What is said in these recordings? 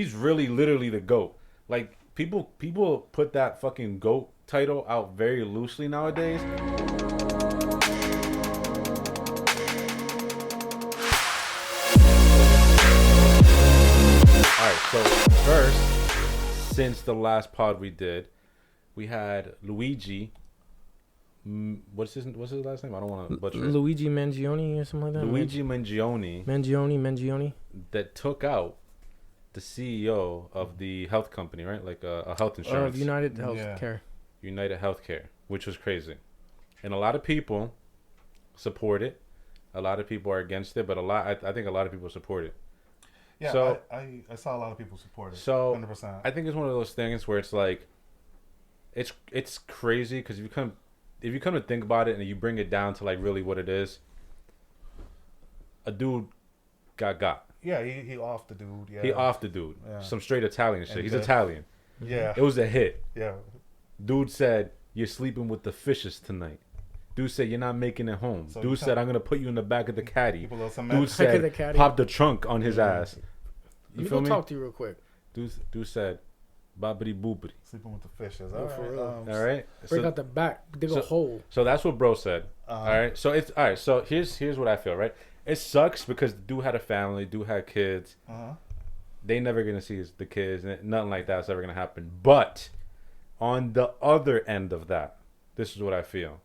he's really literally the GOAT. Like people put that fucking GOAT title out very loosely nowadays. Alright, so first, since the last pod we did, we had Luigi. What's his last name? I don't want to butcher it. Luigi Mangione or something like that. Luigi Mangione. Mangione. That took out the CEO of the health company, right? Like a health insurance. United Healthcare. United Healthcare, which was crazy. And a lot of people support it. A lot of people are against it, but I think a lot of people support it. Yeah, so, I saw a lot of people support it. So 100%. I think it's one of those things where it's like, it's crazy because if you come to think about it and you bring it down to like really what it is, a dude got. Yeah, he off the dude. Yeah, he off the dude. Yeah. Some straight Italian shit. He's Italian. Yeah, it was a hit. Yeah, dude said you're sleeping with the fishes tonight. Dude said you're not making it home. So dude said I'm gonna put you in the back of the caddy. Dude said pop the trunk on his ass. You feel me? Talk to you real quick. Dude said bobbity boopity. Sleeping with the fishes. All right. All right. Break out the back. Dig a hole. So that's what bro said. All right. So it's all right. So here's what I feel. Right. It sucks because the dude had a family. Dude had kids. They never gonna see the kids. Nothing like that's ever gonna happen. But on the other end of that, this is what I feel.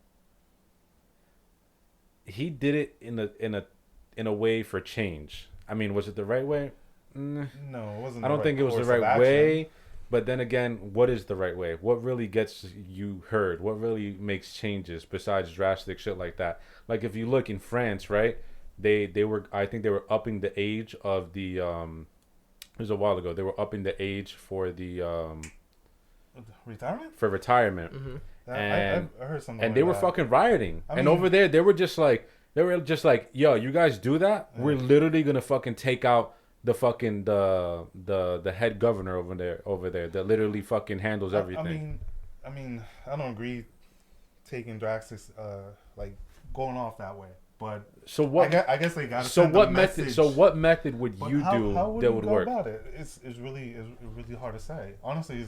He did it in a way for change. I mean, was it the right way? No, it wasn't. I don't think it was the right way. But then again, what is the right way? What really gets you heard? What really makes changes besides drastic shit like that? Like if you look in France, right? They were, I think they were upping the age of the it was a while ago. They were upping the age for the retirement? For retirement. Mm-hmm. And I heard something. And they were fucking rioting. I mean, over there they were just like, yo, you guys do that? Yeah. We're literally gonna fucking take out the fucking the head governor over there that literally fucking handles everything. I mean, I don't agree taking drastic like going off that way. But so what? I guess they got to send a message. So what method would you do that would work? About it? It's really hard to say. Honestly,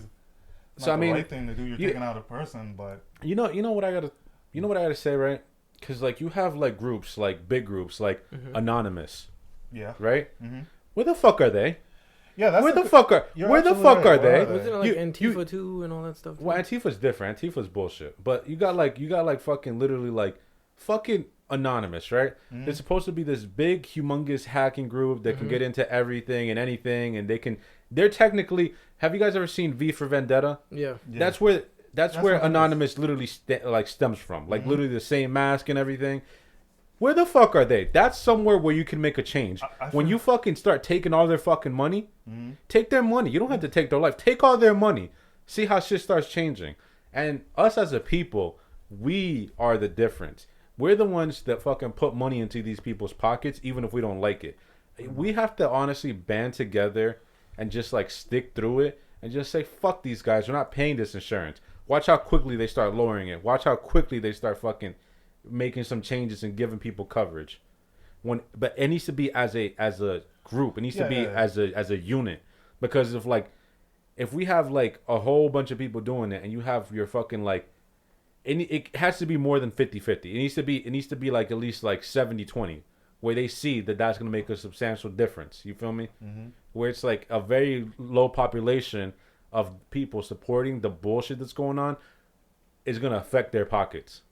it's not the right thing to do. You're taking out a person, but you know what I gotta say, right? Because like you have like groups, like big groups, like Anonymous. Yeah. Right. Mm-hmm. Where the fuck are they? Yeah, that's where the fuck are they? Wasn't it like Antifa too and all that stuff? Too? Well, Antifa's different. Antifa's bullshit. But you got like fucking literally like fucking Anonymous, right? Mm-hmm. They're supposed to be this big, humongous hacking group that can get into everything and anything, and they're technically. Have you guys ever seen V for Vendetta? Yeah. That's where Anonymous literally stems from. Like literally the same mask and everything. Where the fuck are they? That's somewhere where you can make a change. When you fucking start taking all their fucking money, take their money. You don't have to take their life. Take all their money. See how shit starts changing. And us as a people, we are the difference. We're the ones that fucking put money into these people's pockets, even if we don't like it. We have to honestly band together and just like stick through it and just say, fuck these guys. We're not paying this insurance. Watch how quickly they start lowering it. Watch how quickly they start fucking making some changes and giving people coverage. But it needs to be as a group. It needs to be as a unit. Because if we have like a whole bunch of people doing it and you have your fucking like it has to be more than 50-50. It needs to be like at least like 70-20 where they see that that's going to make a substantial difference. You feel me? Mm-hmm. Where it's like a very low population of people supporting the bullshit that's going on is going to affect their pockets.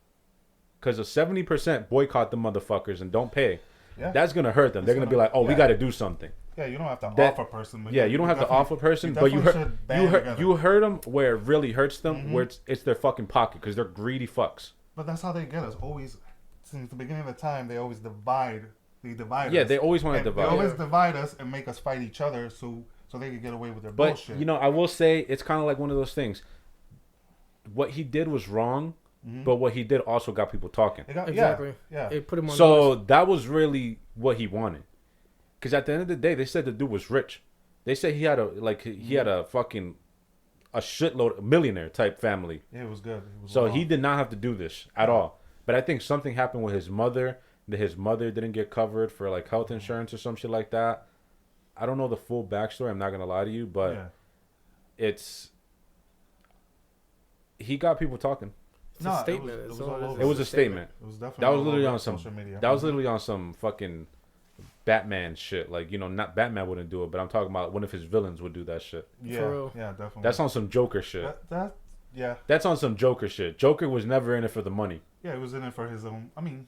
Because a 70% boycott the motherfuckers and don't pay, that's going to hurt them. They're going to be like, oh, we got to do something. Yeah, you don't have to off a person. But you don't have to off a person, but you hurt them where it really hurts them, where it's their fucking pocket because they're greedy fucks. But that's how they get us. Always, since the beginning of the time, they always divide. They divide us. Yeah, they always want to divide. They always divide us and make us fight each other so they can get away with their bullshit. But, I will say, it's kind of like one of those things. What he did was wrong. But what he did also got people talking. Exactly. Yeah. It put him on. So that was really what he wanted. Because at the end of the day, they said the dude was rich. They said he had a fucking a shitload, millionaire type family. Yeah, it was good. He did not have to do this at all. But I think something happened with his mother. That his mother didn't get covered for like health insurance or some shit like that. I don't know the full backstory. I'm not gonna lie to you, but he got people talking. It's a statement. It was a statement. It was definitely. That was literally on some social media. That was literally on some fucking Batman shit. Like, not Batman wouldn't do it, but I'm talking about one of his villains would do that shit. Yeah, definitely. That's on some Joker shit. That's on some Joker shit. Joker was never in it for the money. Yeah, he was in it for his own. I mean,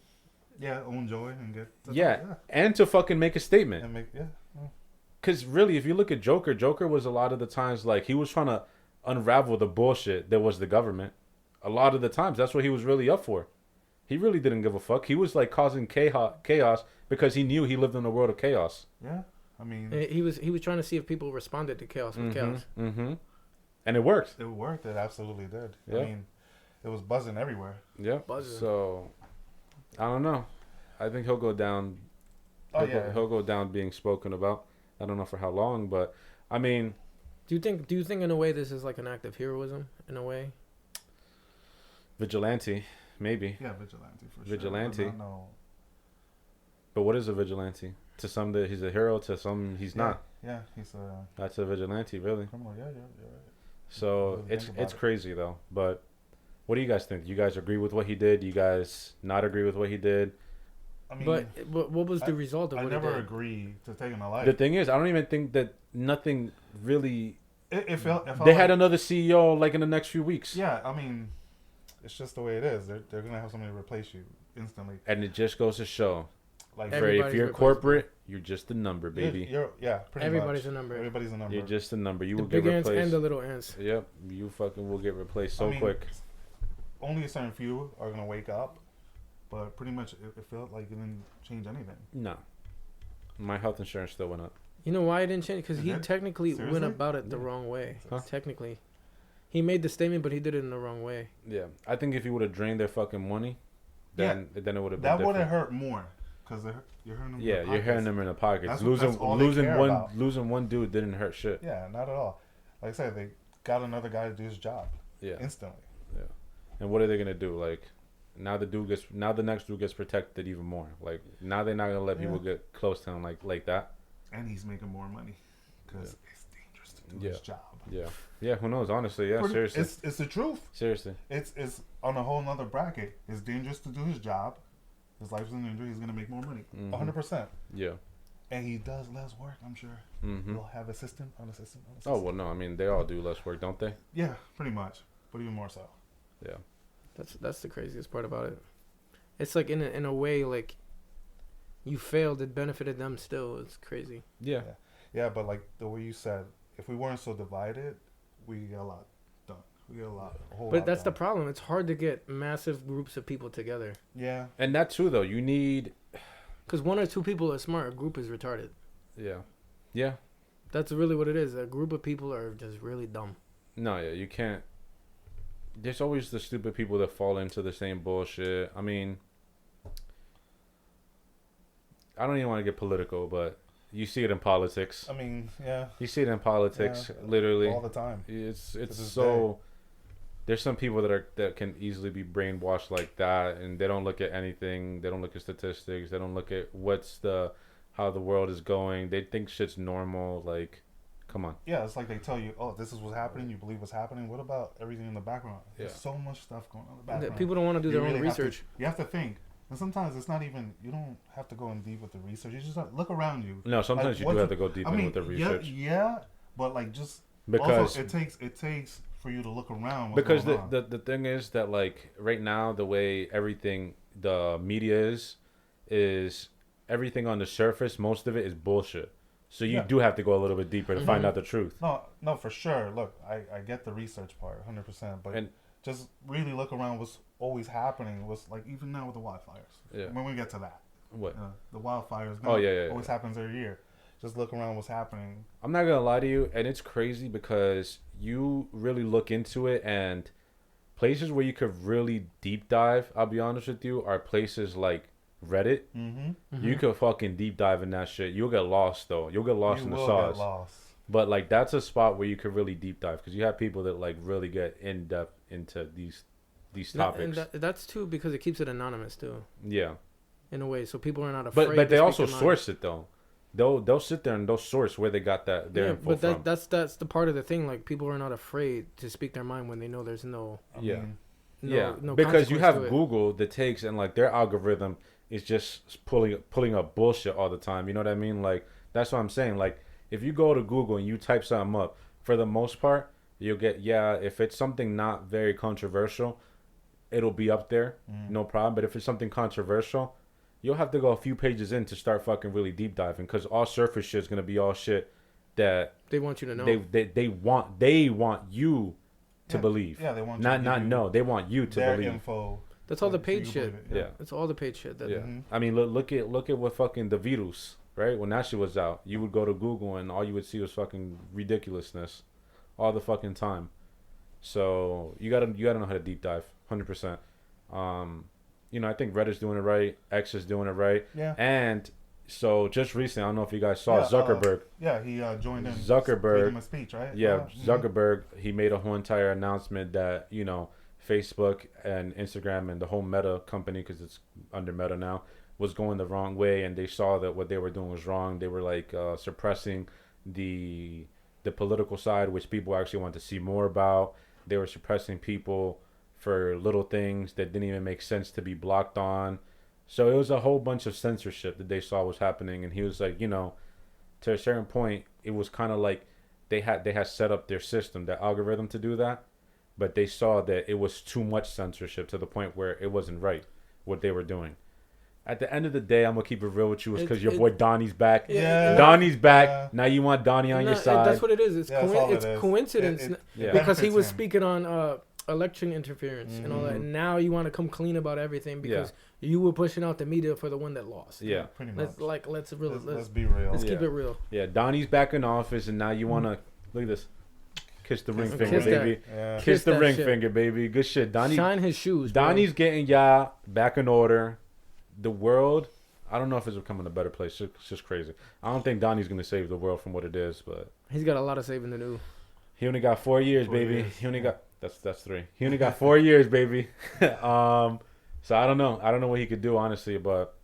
own joy and get. And to fucking make a statement. And Because really, if you look at Joker was a lot of the times like he was trying to unravel the bullshit that was the government. A lot of the times, that's what he was really up for. He really didn't give a fuck. He was like causing chaos because he knew he lived in a world of chaos. Yeah, I mean, he was trying to see if people responded to chaos with chaos. Mm-hmm. And it worked. It worked. It absolutely did. Yeah. I mean, it was buzzing everywhere. Yeah. Buzzing. So, I don't know. I think he'll go down. He'll go down being spoken about. I don't know for how long, but I mean, do you think in a way this is like an act of heroism in a way? Vigilante, maybe. Yeah, vigilante for vigilante. Sure. No. But what is a vigilante? To some, he's a hero. To some, he's not. Yeah, he's a. That's a vigilante, really. Criminal. Yeah, you're right. So it's crazy though. But what do you guys think? You guys agree with what he did? You guys not agree with what he did? I mean, but what was the result of what he did? I never agree to taking a life. The thing is, I don't even think that nothing really. It felt they had another CEO like in the next few weeks. Yeah, I mean, it's just the way it is. They're gonna have somebody replace you instantly. And it just goes to show, like, if you're corporate, you're just a number, baby. Pretty Everybody's much. a number. Everybody's a number. You're just a number. You the will get replaced. Big ants and the little ants. Yep, you fucking will get replaced so quick. Only a certain few are gonna wake up, but pretty much it felt like it didn't change anything. No, my health insurance still went up. You know why it didn't change? Because he technically went about it the wrong way. Huh? Technically, he made the statement, but he did it in the wrong way. Yeah, I think if he would have drained their fucking money, then it would have been that different. would have hurt more because you're hurting them. Yeah, you're hurting them in the pockets. Losing one dude didn't hurt shit. Yeah, not at all. Like I said, they got another guy to do his job. Yeah, instantly. Yeah, and what are they gonna do? Like, now the next dude gets protected even more. Like, now they're not gonna let people get close to him like that. And he's making more money because it's dangerous to do his job. Yeah. Who knows? Honestly, seriously, it's the truth. Seriously, it's on a whole nother bracket. It's dangerous to do his job. His life's in danger. He's gonna make more money, 100%. Yeah. And he does less work, I'm sure. He'll have assistant. Oh well, no, I mean they all do less work, don't they? Yeah, pretty much, but even more so. Yeah. That's the craziest part about it. It's like in a way, like, you failed, it benefited them still. It's crazy. Yeah. Yeah, but like the way you said, if we weren't so divided, we get a lot done. We get a whole lot. But that's the problem. It's hard to get massive groups of people together. Yeah. And that too, though, you need. Because one or two people are smart, a group is retarded. Yeah. Yeah. That's really what it is. A group of people are just really dumb. No, yeah, you can't. There's always the stupid people that fall into the same bullshit. I mean, I don't even want to get political, but you see it in politics. I mean, yeah. You see it in politics, literally all the time. It's so. There's some people that can easily be brainwashed like that, and they don't look at anything. They don't look at statistics. They don't look at how the world is going. They think shit's normal. Like, come on. Yeah, it's like they tell you, oh, this is what's happening. You believe what's happening. What about everything in the background? There's so much stuff going on in the background. People don't want to do their own research. You have to think. And sometimes it's not even, you don't have to go in deep with the research. You just look around you. No, sometimes you do have to go deep in with the research. Yeah, but like just because also it takes for you to look around. Because the thing is that, like, right now the way everything the media is everything on the surface, most of it is bullshit. So you do have to go a little bit deeper to find out the truth. No, for sure. Look, I get the research part 100%, but just really look around what's always happening. Was like even now with the wildfires. Yeah. When we get to that. What? The wildfires. Always happens every year. Just look around what's happening. I'm not gonna lie to you, and it's crazy because you really look into it, and places where you could really deep dive, I'll be honest with you, are places like Reddit. You could fucking deep dive in that shit. You'll get lost though. You'll get lost in the sauce. Get lost. But like that's a spot where you could really deep dive because you have people that like really get in depth into these topics. And that's too because it keeps it anonymous too. Yeah. In a way, so people are not afraid. But they also source it though. they'll sit there and they'll source where they got their info from. That's the part of the thing. Like, people are not afraid to speak their mind when they know there's no. No because you have Google that takes and like their algorithm is just pulling up bullshit all the time. You know what I mean? Like, that's what I'm saying. Like, if you go to Google and you type something up, for the most part, you'll get if it's something not very controversial, it'll be up there, no problem. But if it's something controversial, you'll have to go a few pages in to start fucking really deep diving, because all surface shit is gonna be all shit that they want you to know. They want you to believe. Yeah, they want not know. They want you to their believe. Info. That's all the paid shit. Yeah, it's all the paid shit. I mean, look at what fucking the virus, right? When that shit was out, you would go to Google and all you would see was fucking ridiculousness, all the fucking time. So you gotta know how to deep dive, 100%. I think Reddit's doing it right. X is doing it right. Yeah. And so just recently, I don't know if you guys saw Zuckerberg. He joined in. Zuckerberg. Gave him a speech, right? Yeah, Zuckerberg. He made a whole entire announcement that Facebook and Instagram and the whole Meta company, because it's under Meta now, was going the wrong way, and they saw that what they were doing was wrong. They were like suppressing the political side, which people actually want to see more about. They were suppressing people for little things that didn't even make sense to be blocked on. So it was a whole bunch of censorship that they saw was happening, and he was like, to a certain point, it was kind of like they had set up their system, their algorithm to do that, but they saw that it was too much censorship to the point where it wasn't right what they were doing. At the end of the day, I'm gonna keep it real with you, because your boy Donnie's back. Yeah, Donnie's back. Yeah. Now you want Donnie on your side. That's what it is. It's coincidence because he was speaking on election interference and all that. And now you want to come clean about everything because you were pushing out the media for the one that lost. Yeah, pretty much. Let's be real. Let's keep it real. Yeah, Donnie's back in office, and now you want to look at this. Kiss the ring finger, baby. Kiss the ring finger, baby. Good shit. Donnie. Shine his shoes. Donnie's getting back in order. The world, I don't know if it's becoming a better place. It's just crazy. I don't think Donnie's gonna save the world from what it is, but he's got a lot of saving to do. He only got 4 years, baby. He only got that's 3. He only got 4 years, baby. So I don't know. I don't know what he could do, honestly, but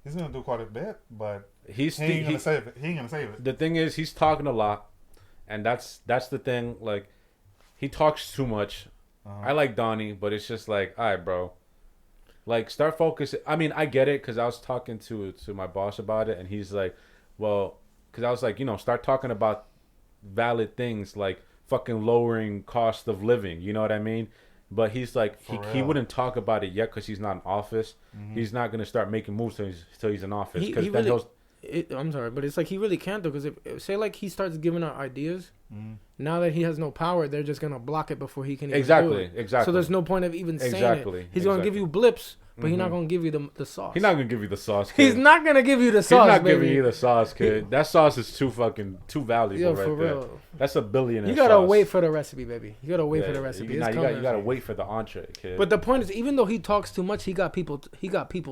he's gonna do quite a bit. But he ain't gonna save it. He ain't gonna save it. The thing is, he's talking a lot, and that's the thing. Like, he talks too much. I like Donnie, but it's just like, all right, bro. Like, start focusing. I mean, I get it, because I was talking to my boss about it, and he's like, well, because I was like, start talking about valid things like fucking lowering cost of living. You know what I mean? But he's like, he wouldn't talk about it yet because he's not in office. He's not going to start making moves till he's in office. Because then he'll... I'm sorry, but it's like he really can't, though, because say like he starts giving out ideas, now that he has no power, they're just gonna block it before he can even do it. Exactly. So there's no point of even saying it. He's gonna give you blips, but he's not gonna give you the sauce. He's not gonna give you the sauce, kid. He's not gonna give you the sauce. He's not giving you the sauce, kid. That sauce is too valuable right for there. real. That's a billionaire. You gotta sauce. Wait for the recipe, baby. You gotta wait for the recipe. You gotta wait for the entree, kid. But the point is, even though he talks too much, he got people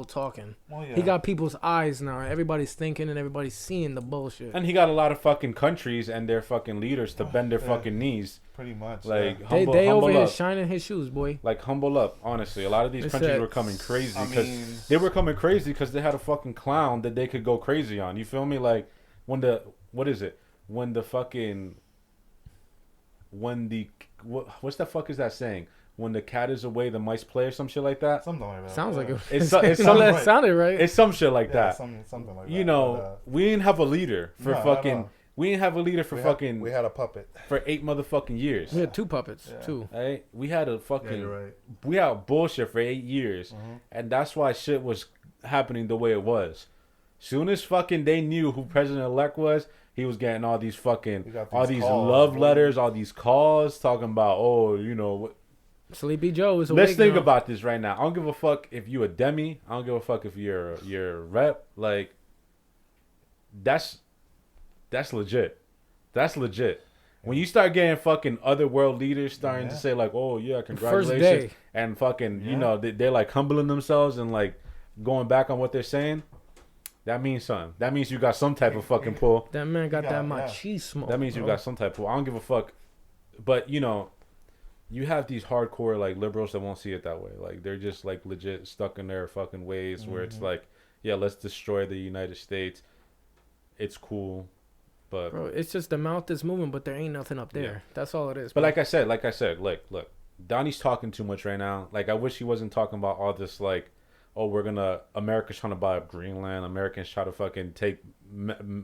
talking. Well, yeah. He got people's eyes now. Everybody's thinking and everybody's seeing the bullshit. And he got a lot of fucking countries and their fucking leaders to bend their fucking knees. Pretty much. Like, they over here shining his shoes, boy. Like, humble up. Honestly, a lot of these countries were coming crazy because they were coming crazy because they had a fucking clown that they could go crazy on. You feel me? Like, what the fuck is that saying? When the cat is away, the mice play, or some shit like that. Something like that. Sounds like it sounded right. It's some shit like that. Something like that. We didn't have a leader for fucking. We didn't have a leader for fucking. We had a puppet for 8 motherfucking years. We had 2 puppets too. Right? We had a fucking. Yeah, you're right. We had bullshit for 8 years, and that's why shit was happening the way it was. Soon as fucking they knew who president-elect was, he was getting all these fucking love letters, all these calls talking about Sleepy Joe is awake. Let's think about this right now. I don't give a fuck if you a demi. I don't give a fuck if you're a rep. Like, that's legit. That's legit. When you start getting fucking other world leaders starting to say like, oh yeah, congratulations, and fucking they're like humbling themselves and like going back on what they're saying, that means something. That means you got some type of fucking pull. That man got that machismo. That means you got some type of pull. I don't give a fuck. But you have these hardcore like liberals that won't see it that way. Like, they're just like legit stuck in their fucking ways where it's like, yeah, let's destroy the United States. it's cool, but bro, it's just the mouth is moving, but there ain't nothing up there. Yeah. That's all it is. But like I said, look, Donnie's talking too much right now. Like, I wish he wasn't talking about all this, like, oh, America's trying to buy up Greenland. Americans try to fucking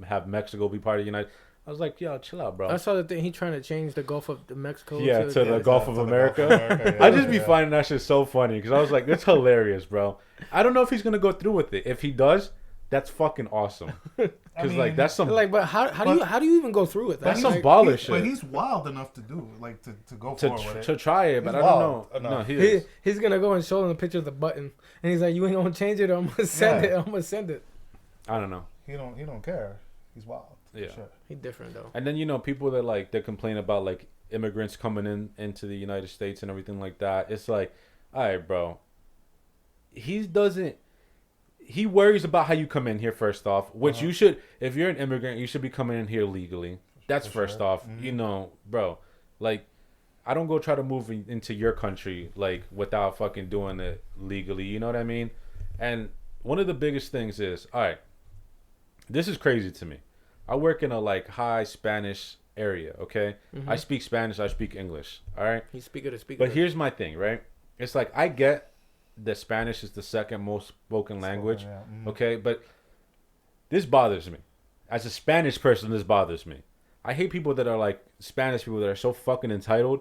have Mexico be part of the United. I was like, yo, chill out, bro. I saw the thing. He trying to change the Gulf of Mexico. Yeah, to the Gulf of America. I just be finding that shit so funny because I was like, it's hilarious, bro. I don't know if he's gonna go through with it. If he does, that's fucking awesome. Because like that's some but how do you even go through with that? That's some baller shit. But he's wild enough to do like to go forward with it. To try it, but I don't know. No, he's gonna go and show them the picture of the button, and he's like, you ain't gonna change it. Or I'm gonna send it. I'm gonna send it. I don't know. He don't care. He's wild. Yeah, sure. He's different though. And then people that they complain about like immigrants coming into the United States and everything like that. It's like, all right, bro. He worries about how you come in here first off, which you should. If you're an immigrant, you should be coming in here legally. That's first off. Mm-hmm. Bro. Like, I don't go try to move into your country like without fucking doing it legally. You know what I mean? And one of the biggest things is, all right, this is crazy to me. I work in a like high Spanish area, okay? Mm-hmm. I speak Spanish, I speak English, all right? You speak it, But here's my thing, right? It's like I get that Spanish is the second most spoken language, okay? But this bothers me. As a Spanish person, this bothers me. I hate people that are like Spanish people that are so fucking entitled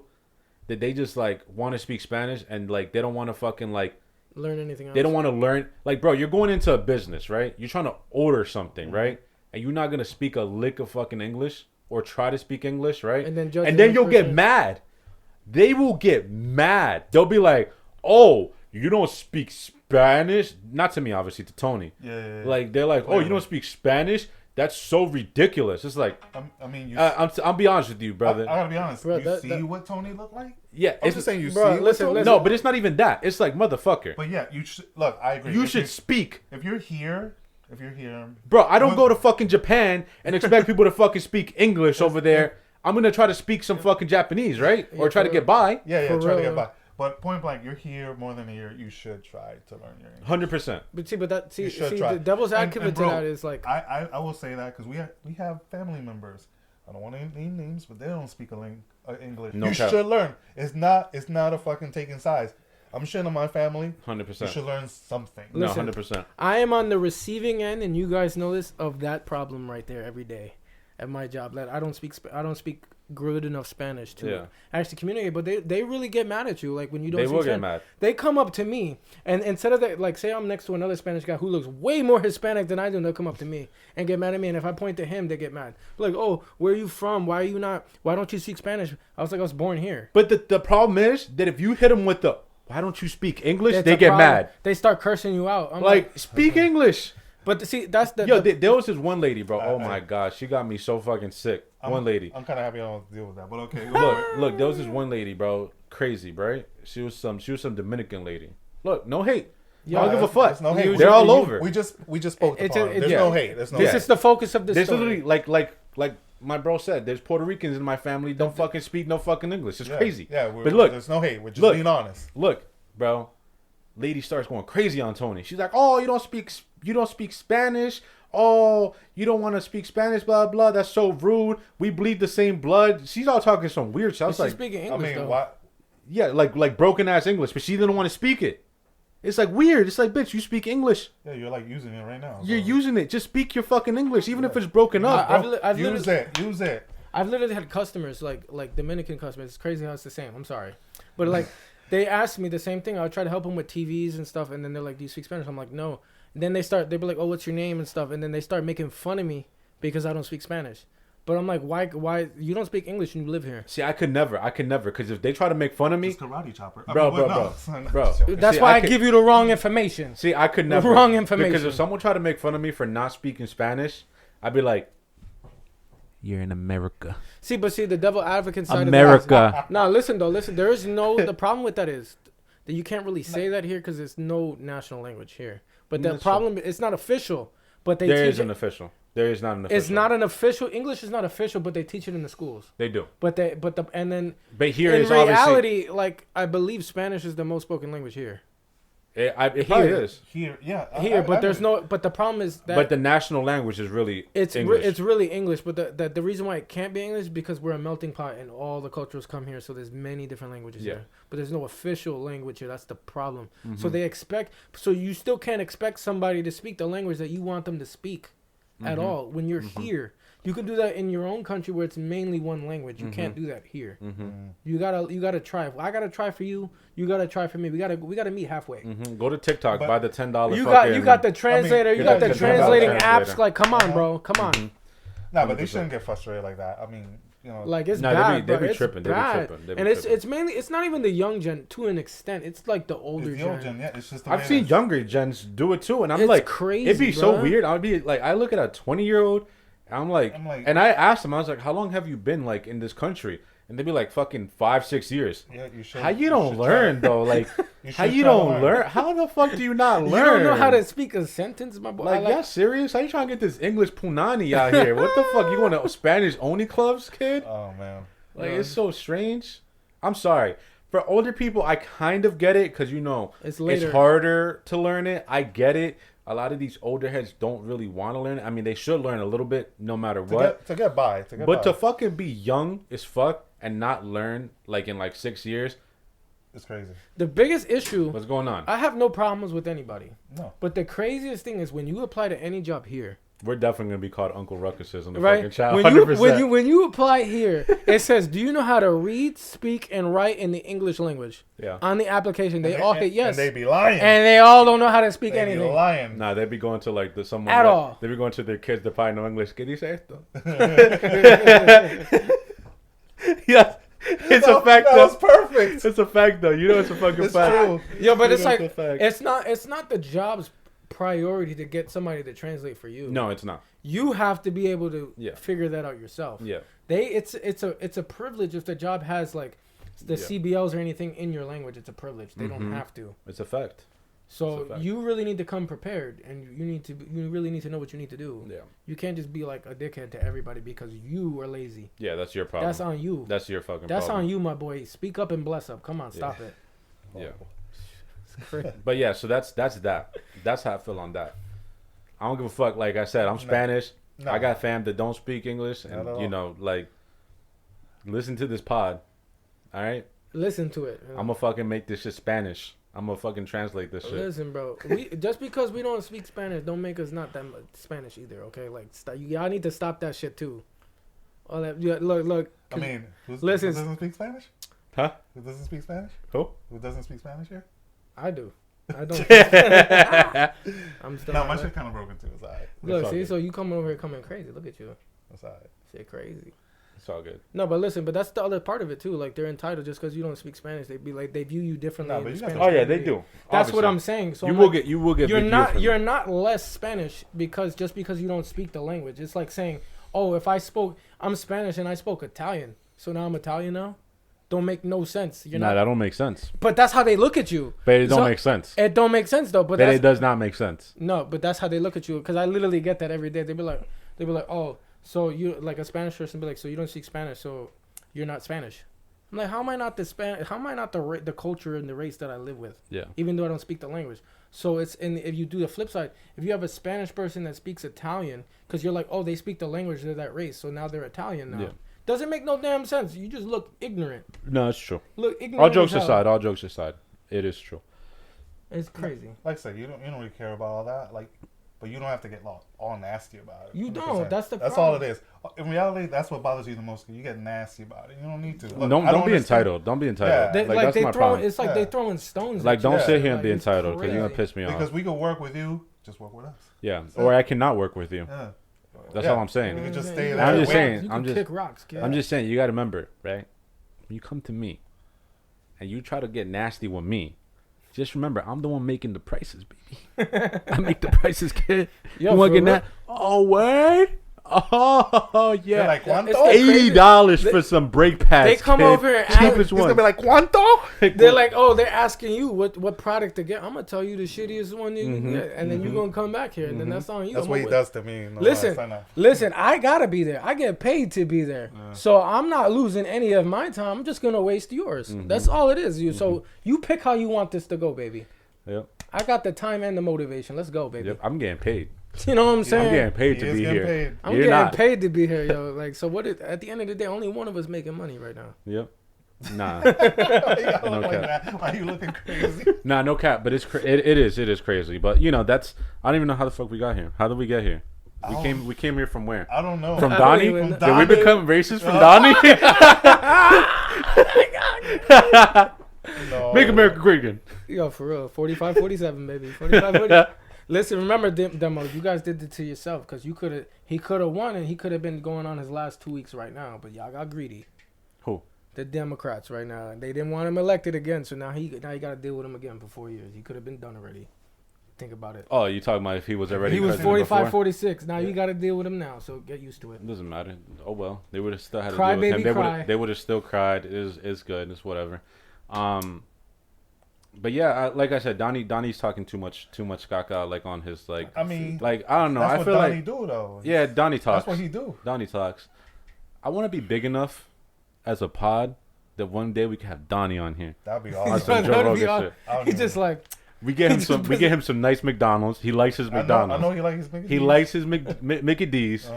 that they just like want to speak Spanish and like they don't want to fucking like learn anything else. They don't want to learn. Like, bro, you're going into a business, right? You're trying to order something, right? And you're not going to speak a lick of fucking English or try to speak English, right? And then you'll get mad. They will get mad. They'll be like, oh, you don't speak Spanish? Not to me, obviously, to Tony. Yeah. Like, they're like, oh, you don't speak Spanish? That's so ridiculous. It's like, I'll be honest with you, brother. I gotta be honest. Bro, you see what Tony looked like? Yeah. I'm just saying you see what Tony. No, but it's not even that. It's like, motherfucker. But yeah, look, I agree. You should speak. If you're here, bro, I don't go to fucking Japan and expect people to fucking speak English over there. I'm gonna try to speak some fucking Japanese, right? Or try to get by. Yeah, try to get by. But point blank, you're here more than a year. You should try to learn your English. 100%. But the devil's advocate to that is like I will say that because we have family members. I don't want to name names, but they don't speak English. You should learn. It's not a fucking taking sides. I'm shitting on my family. 100%. You should learn something. Listen, no, 100%. I am on the receiving end, and you guys know this, of that problem right there every day at my job. That I don't speak good enough Spanish to actually communicate. But they really get mad at you, like when you don't. They will get mad. They come up to me, and instead of that, like say I'm next to another Spanish guy who looks way more Hispanic than I do, they'll come up to me and get mad at me. And if I point to him, they get mad. Like, oh, where are you from? Why don't you speak Spanish? I was like, I was born here. But the problem is that if you hit them with the why don't you speak English? They get mad. They start cursing you out. I'm like speak English. But see, that's the... Yo, there was this one lady, bro. Oh, my gosh. She got me so fucking sick. One lady. I'm kind of happy I don't have to deal with that, but okay. Look, there was this one lady, bro. Crazy, right? She was some Dominican lady. Look, no hate. I don't give a fuck. No hate. They're all over. We just spoke about it. There's no hate. This is the focus of this story. There's literally, like my bro said, there's Puerto Ricans in my family don't fucking speak no fucking English. It's crazy. Yeah, but look. There's no hate. We're just being honest. Look, bro. Lady starts going crazy on Tony. She's like, "Oh, you don't speak Spanish. Oh, you don't want to speak Spanish. Blah blah. That's so rude. We bleed the same blood." She's all talking some weird shit. I was like, speaking English. What? Yeah, like broken ass English, but she didn't want to speak it. It's like weird. It's like, bitch, you speak English. Yeah, you're like using it right now. So. You're using it. Just speak your fucking English, even if it's broken up. I've use it. I've literally had customers like Dominican customers. It's crazy how it's the same. I'm sorry, but like. They asked me the same thing. I would try to help them with TVs and stuff, and then they're like, "Do you speak Spanish?" I'm like, "No." And then they'd be like, "Oh, what's your name?" and stuff, and then they start making fun of me because I don't speak Spanish. But I'm like, why you don't speak English and you live here? See, I could never, because if they try to make fun of me, it's karate chopper, bro. That's why I give you the wrong information. See, I could never wrong information because if someone tried to make fun of me for not speaking Spanish, I'd be like, "You're in America." See, the devil advocate side America. of it is, now, listen. There is the problem with that is that you can't really say that here because there's no national language here. But the problem, it's not official. But there is an official. There is not an official. It's not an official. English is not official, but they teach it in the schools. They do. But here in reality, like I believe Spanish is the most spoken language here. It probably is. Here, but there's no. But the problem is that. But the national language is really English. It's really English. But the reason why it can't be English is because we're a melting pot and all the cultures come here. So there's many different languages here. But there's no official language here. That's the problem. Mm-hmm. So they expect. So you still can't expect somebody to speak the language that you want them to speak, at all when you're here. You can do that in your own country where it's mainly one language. You can't do that here. You gotta try. Well, I gotta try for you. You gotta try for me. We gotta meet halfway. Go to TikTok, buy the $10. You got the translator. You got the translating apps. Like, come on, bro. Come on. No, but they shouldn't get frustrated like that. I mean, you know, like it's bad. They be tripping. And it's mainly, it's not even the young gen to an extent. It's like the older gen. Yeah, it's just I've seen younger gens do it too, and I'm like, crazy. It'd be so weird. I'd be like, I look at a 20-year-old. I'm like, and I asked them, I was like, how long have you been like in this country? And they'd be like, fucking 5-6 years. Yeah, you should. How you don't learn though? Like, how you don't learn? How the fuck do you not learn? You don't know how to speak a sentence, my boy. Like, yeah, serious? How you trying to get this English punani out here? What the fuck? You going to Spanish only clubs, kid? Oh man, like it's so strange. I'm sorry. For older people, I kind of get it because you know it's harder to learn it. I get it. A lot of these older heads don't really want to learn it. I mean, they should learn a little bit no matter what. To get by. But to fucking be young as fuck and not learn like in like 6 years. It's crazy. The biggest issue. What's going on? I have no problems with anybody. No. But the craziest thing is when you apply to any job here. We're definitely going to be called Uncle Ruckuses on the fucking child. When you apply here, it says, do you know how to read, speak, and write in the English language? Yeah. On the application, they all hit yes. And they be lying. And they all don't know how to speak anything. They be lying. Nah, they be going to like someone. At all. They be going to their kids that probably know English. ¿Qué dice esto? Yeah. It's a fact. That was perfect. It's a fact though. You know it's a fucking fact. True. Yo, but it's like, it's not the job's priority to get somebody to translate for you. No, it's not. You have to be able to figure that out yourself. Yeah. It's a privilege if the job has like the CBLs or anything in your language. It's a privilege. They don't have to. It's a fact. So you really need to come prepared, and you really need to know what you need to do. Yeah. You can't just be like a dickhead to everybody because you are lazy. Yeah, that's your problem. That's on you. That's your fucking That's problem. on you, my boy. Speak up and bless up. Come on, stop it. Yeah. But yeah, so that's that. That's how I feel on that. I don't give a fuck. Like I said, I'm Spanish. No. I got fam that don't speak English, and you know, like, listen to this pod. All right. Listen to it. I'm gonna fucking make this shit Spanish. I'm gonna fucking translate this shit. Listen, bro. Just because we don't speak Spanish, don't make us not that much Spanish either. Okay, like y'all need to stop that shit too. All that. Yeah, look. I mean, who listen. doesn't speak Spanish? Huh? Who doesn't speak Spanish? Who? Who doesn't speak Spanish here? I do. I don't. I'm still. No, my shit kind of broken too. It's alright. Look, see, so you coming over here coming crazy. Look at you. It's alright. Shit crazy. It's all good. No, but listen, but that's the other part of it too. Like they're entitled just because you don't speak Spanish. They be like they view you differently. No, but Spanish oh yeah, they do. That's what I'm saying. So you will get. You're not less Spanish because you don't speak the language. It's like saying, oh, if I'm Spanish and I spoke Italian, so now I'm Italian now. Don't make no sense. That don't make sense. But that's how they look at you. But it don't make sense. It don't make sense though. But it does not make sense. No, but that's how they look at you. Because I literally get that every day. They be like, oh, so you like a Spanish person be like, so you don't speak Spanish, so you're not Spanish. I'm like, how am I not the How am I not the culture and the race that I live with? Yeah. Even though I don't speak the language. So if you do the flip side, if you have a Spanish person that speaks Italian, because you're like, oh, they speak the language of that race, so now they're Italian now. Yeah. Doesn't make no damn sense. You just look ignorant. No, it's true. Look ignorant. All jokes aside, it is true. It's crazy. Like I said, you don't really care about all that. Like, but you don't have to get all nasty about it. You 100%. Don't. That's all it is. In reality, that's what bothers you the most. You get nasty about it. You don't need to. Look, don't be entitled. Don't be entitled. Yeah. That's my problem. It's like they throwing stones. Like don't sit here and be entitled because you're gonna piss me off. Because we can work with you, just work with us. Yeah, or I cannot work with you. Yeah. That's all I'm saying. You can just stay there. I'm just saying. Kick rocks, kid. I'm just saying. You got to remember, right? When you come to me, and you try to get nasty with me, just remember, I'm the one making the prices, baby. I make the prices, kid. You want to get that? Oh, word? Oh, yeah. Like, $80 for some brake pads. They come over and ask. It's going to be like, ¿cuánto? They're like, oh, they're asking you what product to get. I'm going to tell you the shittiest one you can get. And then you're going to come back here. And then that's on you. That's what he does to me. Listen, I got to be there. I get paid to be there. So I'm not losing any of my time. I'm just going to waste yours. That's all it is. So you pick how you want this to go, baby. Yep. I got the time and the motivation. Let's go, baby. Yep, I'm getting paid. You know what I'm saying? I'm getting paid to be here. I'm getting paid to be here, yo. Like, so what? At the end of the day, only one of us making money right now. Yep. Nah. No cap. Why are you looking crazy? Nah, no cap. But it is crazy. But you know, that's I don't even know how the fuck we got here. How did we get here? We came here from where? I don't know. From Donnie? Did we become racist from Donnie? No. Make America great again. Yo, for real. 45, 47, baby. 45, 47. Listen, remember, Demo, you guys did it to yourself because he could have won and he could have been going on his last 2 weeks right now, but y'all got greedy. Who? The Democrats right now. They didn't want him elected again, so now you got to deal with him again for 4 years. He could have been done already. Think about it. Oh, you talking about if he was already He was 45, before? 46. Now you got to deal with him now, so get used to it. It doesn't matter. Oh, well. They would have still had to cry, deal with baby, him. They would have still cried. It's good. It's whatever. But yeah, like I said, Donnie's talking too much caca, like on his like. I mean, like I don't know. That's I what feel Donnie like do though. Yeah, Donnie talks. That's what he do. Donnie talks. I want to be big enough as a pod that one day we can have Donnie on here. That'd be awesome. Some Joe Rogan shit. He's just like. We get him some nice McDonald's. He likes his McDonald's. I know he likes his Mickey D's. He likes his Mickey D's.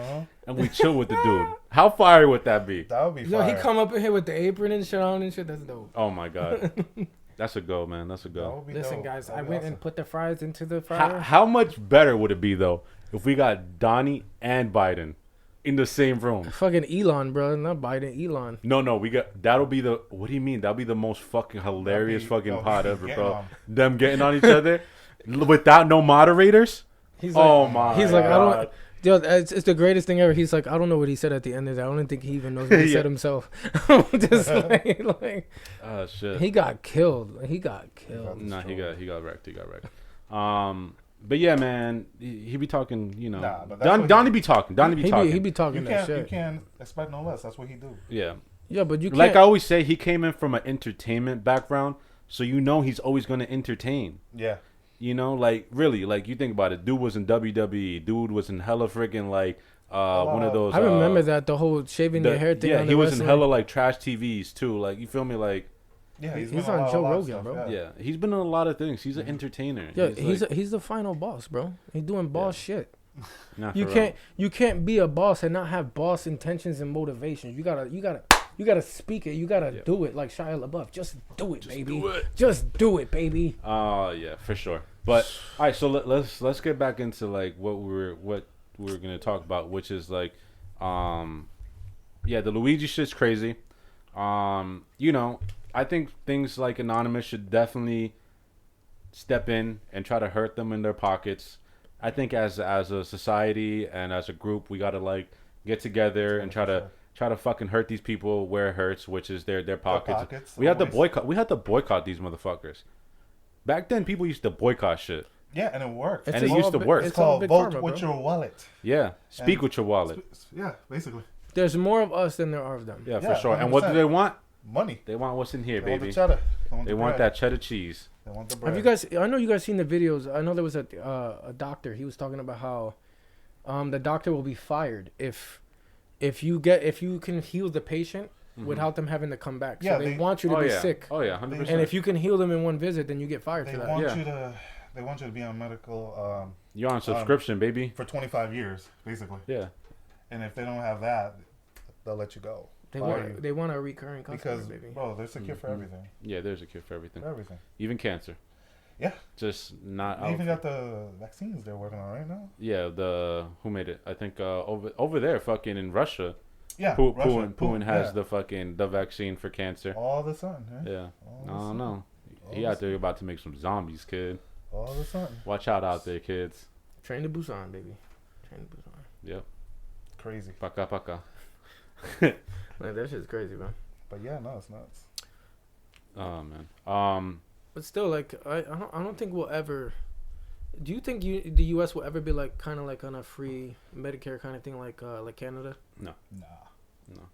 And we chill with the dude. How fire would that be? That would be fire. Yo, he come up in here with the apron and shit on and shit. That's dope. Oh my god. That's a go, man. That's a go. Listen, guys, I went and put the fries into the fryer. How much better would it be though if we got Donnie and Biden in the same room? Fucking Elon, bro, not Biden. Elon. No, we got. That'll be the. What do you mean? That'll be the most fucking hilarious fucking pod ever, bro. Them getting on each other without no moderators. He's like, oh my. He's like, God. I don't. Yo, it's the greatest thing ever. He's like, I don't know what he said at the end of that. I don't think he even knows what he said himself. Just like, oh shit. He got killed. He got Nah, he got wrecked. But yeah, man, he be talking. You know, Donnie be talking. He be talking that shit. You can't expect no less. That's what he do. Yeah. Yeah, but you can't. Like I always say, he came in from an entertainment background, so you know he's always gonna entertain. Yeah. You know, like really, like you think about it. Dude was in WWE. Dude was in hella freaking like one of those. I remember that the whole shaving your hair thing. Yeah, he was in hella like trash TVs too. Like you feel me? Like yeah, he's on Joe Rogan, bro. Yeah, he's been in a lot of things. He's an entertainer. Yeah, he's the final boss, bro. He's doing boss shit. Nah, you can't be a boss and not have boss intentions and motivation. You gotta speak it. You gotta do it like Shia LaBeouf. Just do it, baby. Just do it, baby. Yeah, for sure. But all right, so let's get back into like what we're gonna talk about, which is like, the Luigi shit's crazy. You know, I think things like Anonymous should definitely step in and try to hurt them in their pockets. I think as a society and as a group, we gotta like get together and try to fucking hurt these people where it hurts, which is their pockets. We have to boycott these motherfuckers. Back then, people used to boycott shit. Yeah, and it worked. And it used to work. It's called vote with your wallet. Yeah, speak with your wallet. Yeah, basically. There's more of us than there are of them. Yeah, for sure. 100%. And what do they want? Money. They want what's in here, baby. Want the cheddar. They want that cheddar cheese. They want the bread. Have you guys? I know you guys seen the videos. I know there was a doctor. He was talking about how the doctor will be fired if you can heal the patient without them having to come back. Yeah, so they want you to be sick. Oh yeah, 100%. And if you can heal them in one visit, then you get fired for that. They want you to be on medical. You're on subscription, baby. For 25 years, basically. Yeah. And if they don't have that, they'll let you go. They want a recurring customer, baby. Bro, there's a cure for everything. Yeah, there's a cure for everything. For everything. Even cancer. Yeah. Just not. They even got the vaccines they're working on right now. Yeah, who made it? I think over there, fucking in Russia. Yeah, Putin has the vaccine for cancer. All of a sudden, yeah. I don't know. He out there about to make some zombies, kid. All of a sudden. Watch out there, kids. Train to Busan, baby. Train to Busan. Yep. Crazy. Paka. Man, that shit's crazy, man. But yeah, no, it's nuts. Oh man. But still, like, I don't think we'll ever. Do you think the U.S. will ever be like kind of like on a free Medicare kind of thing like Canada? No.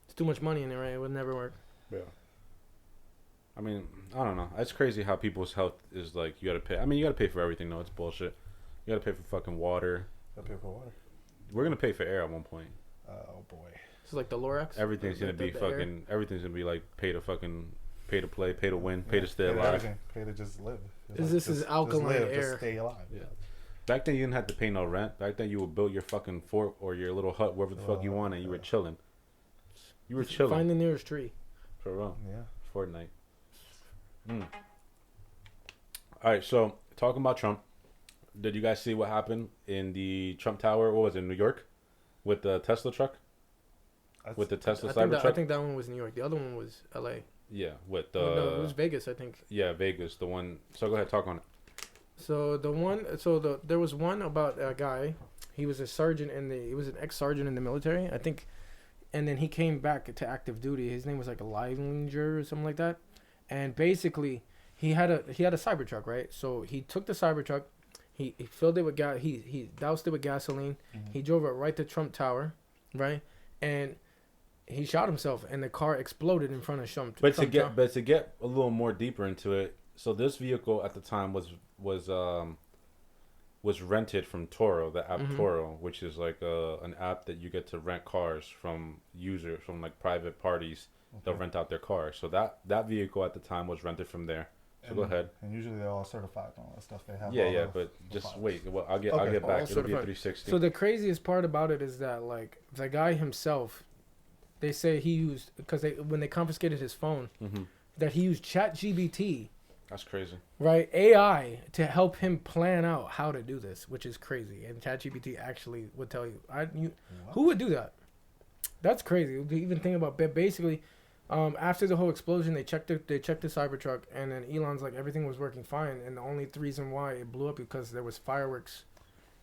It's too much money in it, right? It would never work. Yeah. I mean, I don't know. It's crazy how people's health is like you gotta pay. I mean, you gotta pay for everything though. It's bullshit. You gotta pay for fucking water. Gotta pay for water. We're gonna pay for air at one point. Oh boy. It's like the Lorax. Everything's gonna be fucking. Everything's gonna be like pay to fucking Pay to play, pay to win, pay to stay alive. Pay to just live. This is alkaline air. Just stay alive. Yeah. Back then, you didn't have to pay no rent. Back then, you would build your fucking fort or your little hut wherever the fuck you want, and you were chilling. You were chilling. Find the nearest tree. For real. Yeah. Fortnite. All right, so talking about Trump, did you guys see what happened in the Trump Tower? What was it, New York? With the Tesla truck? With the Tesla Cybertruck? I think that one was New York. The other one was L.A. Yeah, with the... no, it was Vegas, I think. Yeah, Vegas, the one... So go ahead, talk on it. So there was one about a guy. He was a sergeant he was an ex-sergeant in the military, I think. And then he came back to active duty. His name was like Livinger or something like that. And basically, he had a Cybertruck, right? So he took the Cybertruck, he filled it with gas, he doused it with gasoline. Mm-hmm. He drove it right to Trump Tower, right? And he shot himself, and the car exploded in front of Trump. But to get a little more deeper into it, so this vehicle at the time was rented from Toro, the app Toro, which is like an app that you get to rent cars from users, from like private parties. Okay. They'll rent out their cars. So that vehicle at the time was rented from there. So go ahead. And usually they're all certified and all that stuff. They have. Yeah, but just wait. Well, I'll get back. It'll be a 360. So the craziest part about it is that like the guy himself, they say he used when they confiscated his phone, that he used ChatGPT. That's crazy. Right, AI to help him plan out how to do this, which is crazy. And ChatGPT actually would tell you, who would do that? That's crazy. To even think about. Basically, after the whole explosion, they checked the Cybertruck, and then Elon's like everything was working fine, and the only reason why it blew up because there was fireworks,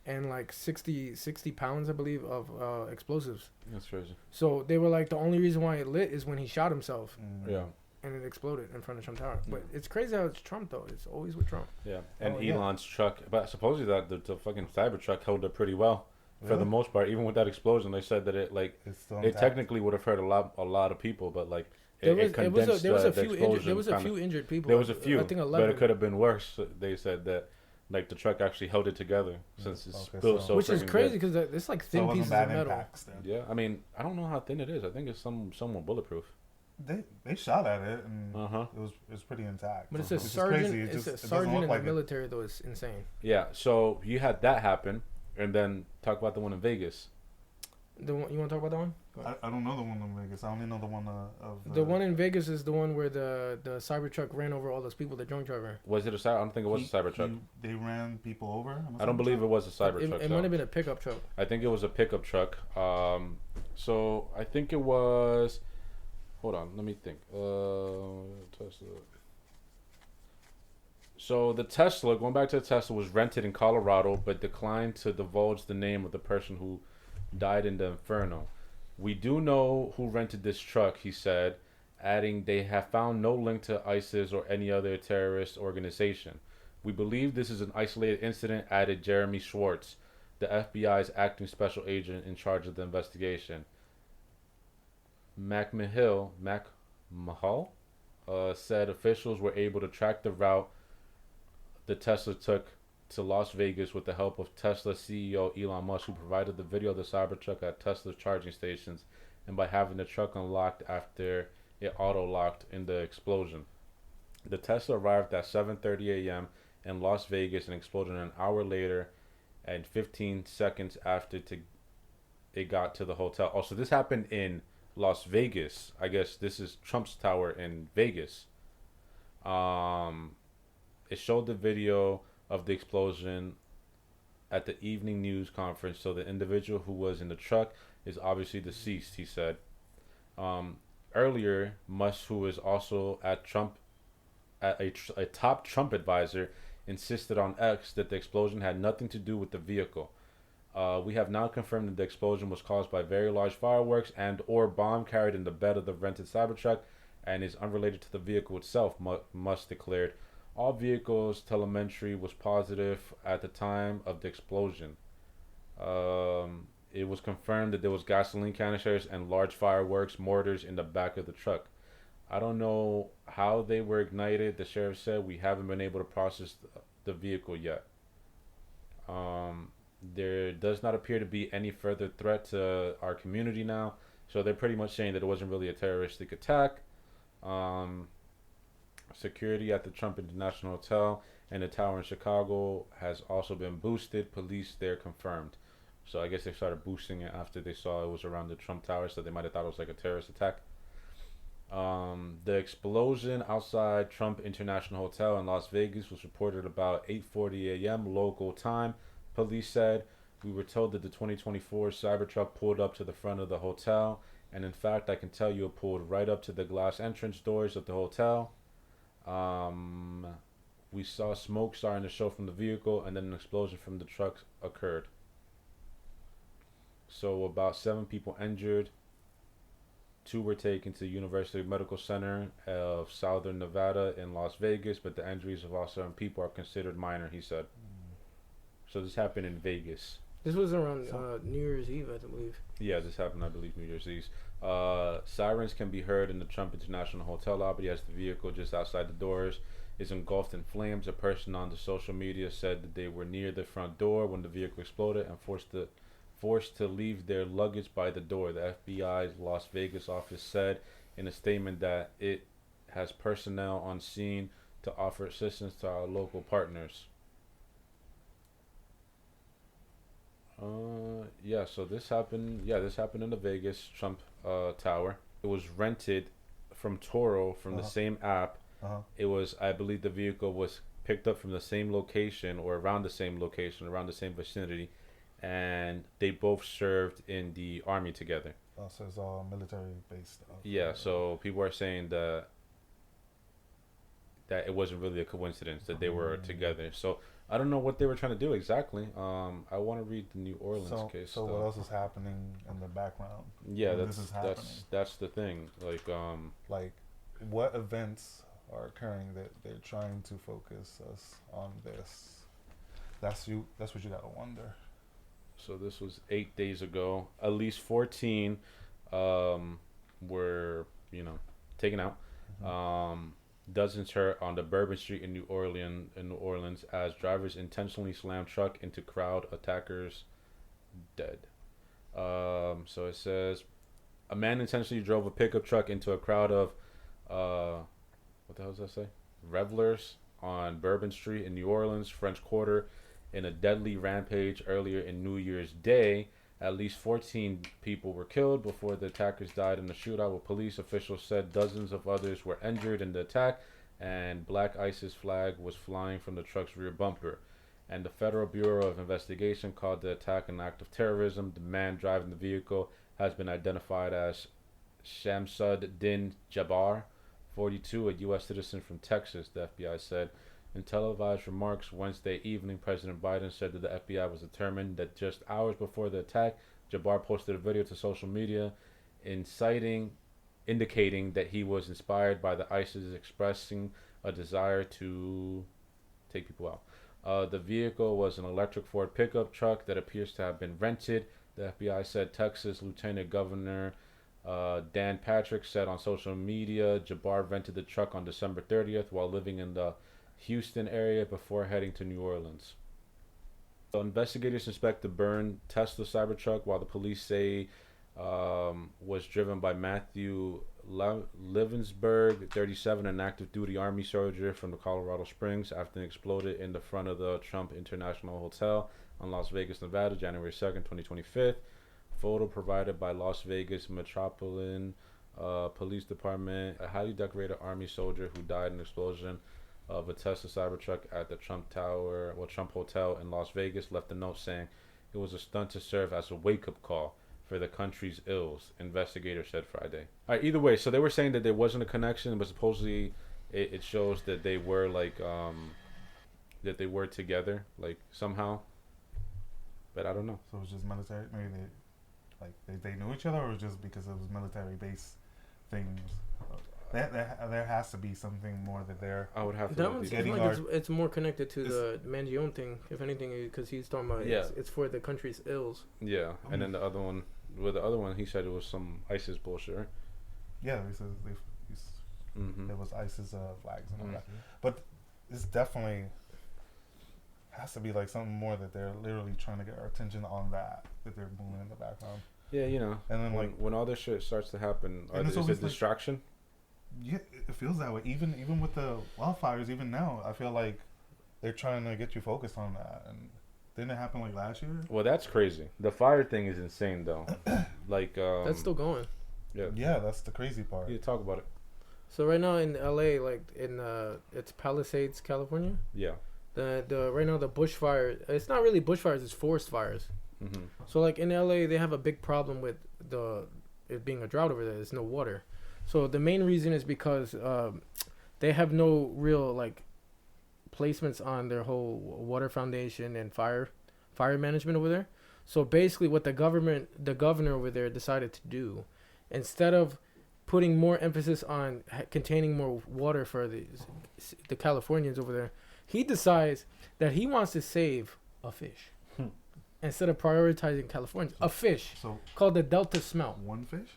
and like 60 pounds, I believe, of explosives. That's crazy. So they were like, the only reason why it lit is when he shot himself. Mm-hmm. Yeah. And it exploded in front of Trump Tower. But it's crazy how it's Trump, though. It's always with Trump. Yeah. And Elon's truck. But supposedly that the fucking Cybertruck held up pretty well for the most part. Even with that explosion, they said that it technically would have hurt a lot of people. But like there was a few injured people. There was a few. I think 11. But it could have been worse. They said that like the truck actually held it together since it's built so. Which is crazy because it's like thin pieces of metal. Yeah. I mean, I don't know how thin it is. I think it's somewhat bulletproof. They shot at it and it was pretty intact. But it's a sergeant. It's a sergeant in the military though. It's insane. Yeah. So you had that happen, and then talk about the one in Vegas. The one you want to talk about that one? I don't know the one in Vegas. I only know the one of the one in Vegas is the one where the Cybertruck ran over all those people. The drunk driver. Was it a Cyber? I don't think it was a Cybertruck. They ran people over. I don't believe it was a Cybertruck. It might have been a pickup truck. I think it was a pickup truck. So I think it was. Hold on, let me think. Tesla. So the Tesla, going back to the Tesla, was rented in Colorado, but declined to divulge the name of the person who died in the inferno. We do know who rented this truck, he said, adding they have found no link to ISIS or any other terrorist organization. We believe this is an isolated incident, added Jeremy Schwartz, the FBI's acting special agent in charge of the investigation. McMahal said officials were able to track the route the Tesla took to Las Vegas with the help of Tesla CEO Elon Musk, who provided the video of the Cybertruck at Tesla's charging stations and by having the truck unlocked after it auto-locked in the explosion. The Tesla arrived at 7:30 a.m. in Las Vegas and exploded an hour later and 15 seconds after it got to the hotel. Oh, so this happened in Las Vegas. I guess this is Trump's tower in Vegas. It showed the video of the explosion at the evening news conference. So the individual who was in the truck is obviously deceased, he said. Earlier, Musk, who is also a top Trump advisor, insisted on X that the explosion had nothing to do with the vehicle. We have now confirmed that the explosion was caused by very large fireworks and or bomb carried in the bed of the rented Cybertruck and is unrelated to the vehicle itself, Musk declared. All vehicles' telemetry was positive at the time of the explosion. It was confirmed that there was gasoline canisters and large fireworks mortars in the back of the truck. I don't know how they were ignited. The sheriff said we haven't been able to process the vehicle yet. There does not appear to be any further threat to our community now. So they're pretty much saying that it wasn't really a terroristic attack. security at the Trump International Hotel and the tower in Chicago has also been boosted. Police there confirmed. So I guess they started boosting it after they saw it was around the Trump Tower, so they might have thought it was like a terrorist attack. The explosion outside Trump International Hotel in Las Vegas was reported about 8:40 a.m. local time. Police said, "We were told that the 2024 Cybertruck pulled up to the front of the hotel, and in fact, I can tell you it pulled right up to the glass entrance doors of the hotel. We saw smoke starting to show from the vehicle, and then an explosion from the truck occurred. So about 7 people injured. 2 were taken to the University Medical Center of Southern Nevada in Las Vegas, but the injuries of all 7 people are considered minor," he said. So this happened in Vegas. This was around New Year's Eve, I believe. Yeah, this happened, I believe, New Year's Eve. Sirens can be heard in the Trump International Hotel lobby as the vehicle just outside the doors is engulfed in flames. A person on the social media said that they were near the front door when the vehicle exploded and forced to leave their luggage by the door. The FBI's Las Vegas office said in a statement that it has personnel on scene to offer assistance to our local partners. So this happened in the Vegas Trump Tower. It was rented from Toro from the same app. It was, I believe, the vehicle was picked up from the same location or around the same location, around the same vicinity, and they both served in the army together. Oh, so it's all military based. Yeah, so people are saying that it wasn't really a coincidence that they were together. So I don't know what they were trying to do exactly. I want to read the New Orleans case. So what else is happening in the background? Yeah, that's the thing. Like what events are occurring that they're trying to focus us on this? That's what you gotta wonder. So this was 8 days ago. At least 14 were taken out. Dozens hurt on the Bourbon Street in New Orleans as drivers intentionally slammed truck into crowd. Attackers dead. So it says a man intentionally drove a pickup truck into a crowd of what the hell does that say? Revelers on Bourbon Street in New Orleans, French Quarter, in a deadly rampage earlier in New Year's Day. At least 14 people were killed before the attackers died in the shootout, with police officials said dozens of others were injured in the attack, and black ISIS flag was flying from the truck's rear bumper. And the Federal Bureau of Investigation called the attack an act of terrorism. The man driving the vehicle has been identified as Shamsud Din Jabbar, 42, a U.S. citizen from Texas, the FBI said. In televised remarks Wednesday evening, President Biden said that the FBI was determined that just hours before the attack, Jabbar posted a video to social media indicating that he was inspired by the ISIS expressing a desire to take people out. The vehicle was an electric Ford pickup truck that appears to have been rented. The FBI said Texas Lieutenant Governor Dan Patrick said on social media Jabbar rented the truck on December 30th while living in the Houston area before heading to New Orleans. So investigators suspect the burned Tesla Cybertruck, while the police say was driven by Matthew Livensberg, 37, an active duty Army soldier from the Colorado Springs, after it exploded in the front of the Trump International Hotel on Las Vegas, Nevada, January 2nd, 2025. Photo provided by Las Vegas Metropolitan Police Department. A highly decorated Army soldier who died in an explosion of a Tesla Cybertruck at the Trump Hotel in Las Vegas left a note saying it was a stunt to serve as a wake-up call for the country's ills, investigators said Friday. All right, either way, so they were saying that there wasn't a connection, but supposedly it shows that they were that they were together, somehow. But I don't know. So it was just military. Maybe they knew each other, or just because it was military-based things. There has to be something more that they're. I would have to. That one seems like it's more connected to the Mangione thing, if anything, because he's talking about it's for the country's ills. Yeah, and then the other one, he said it was some ISIS bullshit, right? Yeah, he said there was ISIS flags and all that, but it's definitely has to be something more that they're literally trying to get our attention on that they're moving in the background. Yeah, and then when all this shit starts to happen, is it distraction? Yeah, it feels that way. Even with the wildfires, even now, I feel like they're trying to get you focused on that. And didn't it happen like last year? Well, that's crazy. The fire thing is insane, though. Like that's still going. Yeah, that's the crazy part. Yeah, talk about it. So right now in LA, like in it's Palisades, California. Yeah. The right now the bushfire. It's not really bushfires. It's forest fires. Mm-hmm. So like in LA, they have a big problem with it being a drought over there. There's no water. So the main reason is because they have no real like placements on their whole water foundation and fire management over there. So basically, what the governor over there decided to do, instead of putting more emphasis on containing more water for the Californians over there, he decides that he wants to save a fish instead of prioritizing Californians. A fish called the Delta smelt. One fish?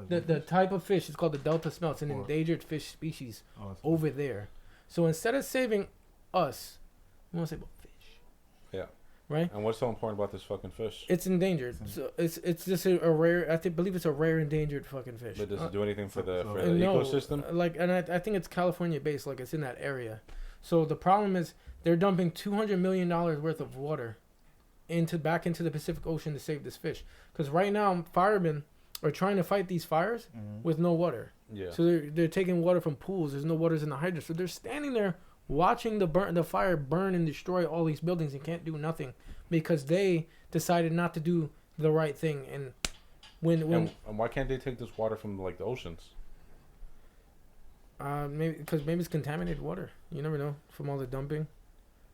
The type of fish is called the Delta smelt. It's an endangered fish species over there. So instead of saving us, we want to save a fish. Yeah. Right? And what's so important about this fucking fish? It's endangered. So it's just a rare. Believe it's a rare endangered fucking fish. But does it do anything for the ecosystem? And I think it's California based. Like it's in that area. So the problem is they're dumping $200 million worth of water back into the Pacific Ocean to save this fish. Because right now firemen are trying to fight these fires with no water. Yeah. So they're taking water from pools. There's no waters in the hydrants. So they're standing there watching the fire burn and destroy all these buildings and can't do nothing because they decided not to do the right thing. And and why can't they take this water from like the oceans? Maybe it's contaminated water. You never know from all the dumping.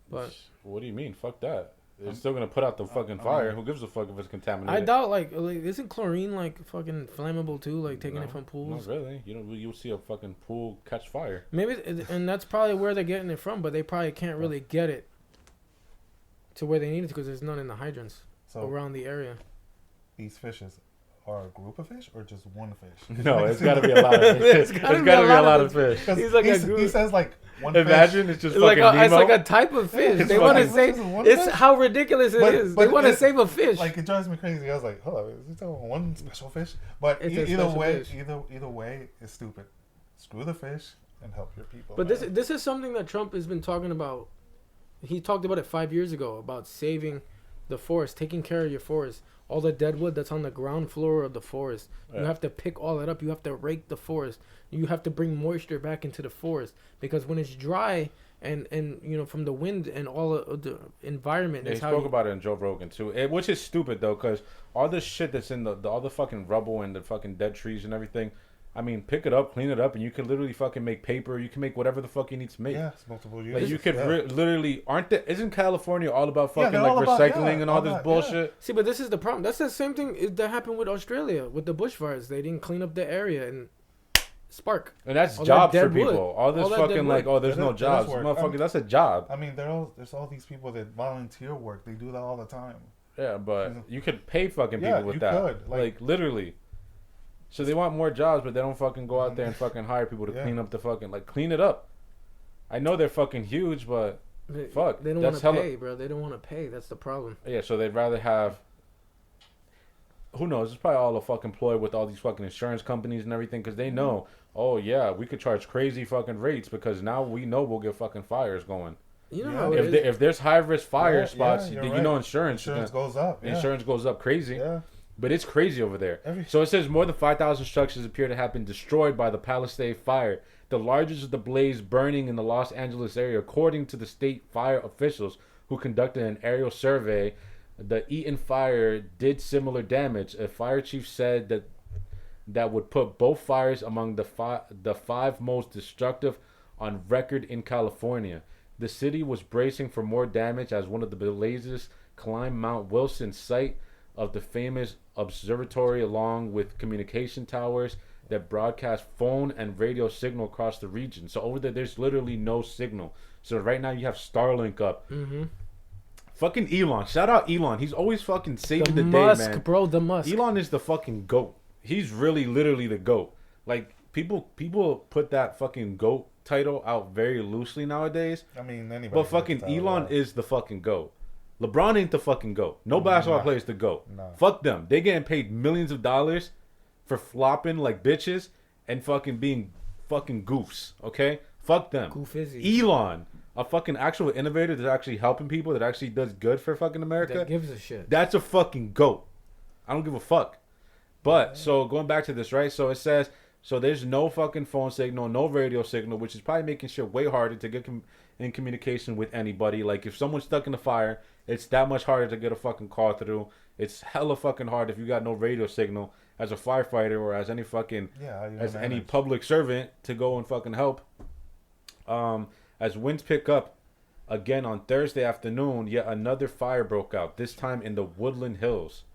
But what do you mean? Fuck that. They're still gonna put out the fucking fire. Who gives a fuck if it's contaminated? I doubt like isn't chlorine like fucking flammable too? Like taking it from pools? Not really. You'll see a fucking pool catch fire. Maybe, and that's probably where they're getting it from. But they probably can't really get it to where they need it because there's none in the hydrants around the area. These fishes are a group of fish or just one fish? No, it's got to be a lot of fish. It's got to be a lot of fish. He's like a group. He says like one Imagine fish. It's just fucking Nemo. It's like a type of fish. They want to save. It's how ridiculous it is. They want to save a fish. Like it drives me crazy. I was like, hold on, is he talking about one special fish? But either way, it's stupid. Screw the fish and help your people. But this is something that Trump has been talking about. He talked about it 5 years ago about saving the forest, taking care of your forest. All the dead wood that's on the ground floor of the forest. Yeah. You have to pick all that up. You have to rake the forest. You have to bring moisture back into the forest because when it's dry and from the wind and all of the environment. Yeah, he spoke about it in Joe Rogan too, which is stupid though because all this shit that's in all the fucking rubble and the fucking dead trees and everything. I mean, pick it up, clean it up, and you can literally fucking make paper. You can make whatever the fuck you need to make. Yeah, it's multiple uses. Like you could literally, isn't California all about fucking recycling and all this bullshit? See, but this is the problem. That's the same thing that happened with Australia with the bushfires. They didn't clean up the area and spark. And that's jobs for people. All this fucking like, there's no jobs, motherfucker. That's a job. I mean, there's all these people that volunteer work. They do that all the time. Yeah, but you could pay fucking people with that. Could. Like literally. So they want more jobs, but they don't fucking go out there and fucking hire people to clean up the fucking clean it up. I know they're fucking huge, but fuck, they don't want to pay, bro. They don't want to pay. That's the problem. Yeah, so they'd rather have. Who knows? It's probably all a fucking ploy with all these fucking insurance companies and everything, because they know, oh yeah, we could charge crazy fucking rates because now we know we'll get fucking fires going. You know how if there's high risk fire spots, insurance goes up. Insurance goes up crazy. Yeah. But it's crazy over there. So it says more than 5,000 structures appear to have been destroyed by the Palisades fire, the largest of the blaze burning in the Los Angeles area, according to the state fire officials who conducted an aerial survey. The Eaton fire did similar damage. A fire chief said that would put both fires among the five most destructive on record in California. The city was bracing for more damage as one of the blazes climbed Mount Wilson, site of the famous observatory, along with communication towers that broadcast phone and radio signal across the region. So over there's literally no signal. So right now you have Starlink up. Mm-hmm. Fucking Elon. Shout out Elon. He's always fucking saving the day, man. Bro, the Musk. Elon is the fucking GOAT. He's really literally the GOAT. Like, people put that fucking GOAT title out very loosely nowadays. I mean, anybody. But fucking Elon is the fucking GOAT. LeBron ain't the fucking GOAT. No basketball player is the GOAT. No. Fuck them. They getting paid millions of dollars for flopping like bitches and fucking being fucking goofs, okay? Fuck them. Goofizzy. Elon, a fucking actual innovator that's actually helping people, that actually does good for fucking America. That gives a shit. That's a fucking goat. I don't give a fuck. But, so going back to this, right? So it says, so there's no fucking phone signal, no radio signal, which is probably making shit way harder to get in communication with anybody. Like, if someone's stuck in the fire, it's that much harder to get a fucking call through. It's hella fucking hard if you got no radio signal as a firefighter or as any fucking, as any public servant to go and fucking help. As winds pick up again on Thursday afternoon, yet another fire broke out, this time in the Woodland Hills.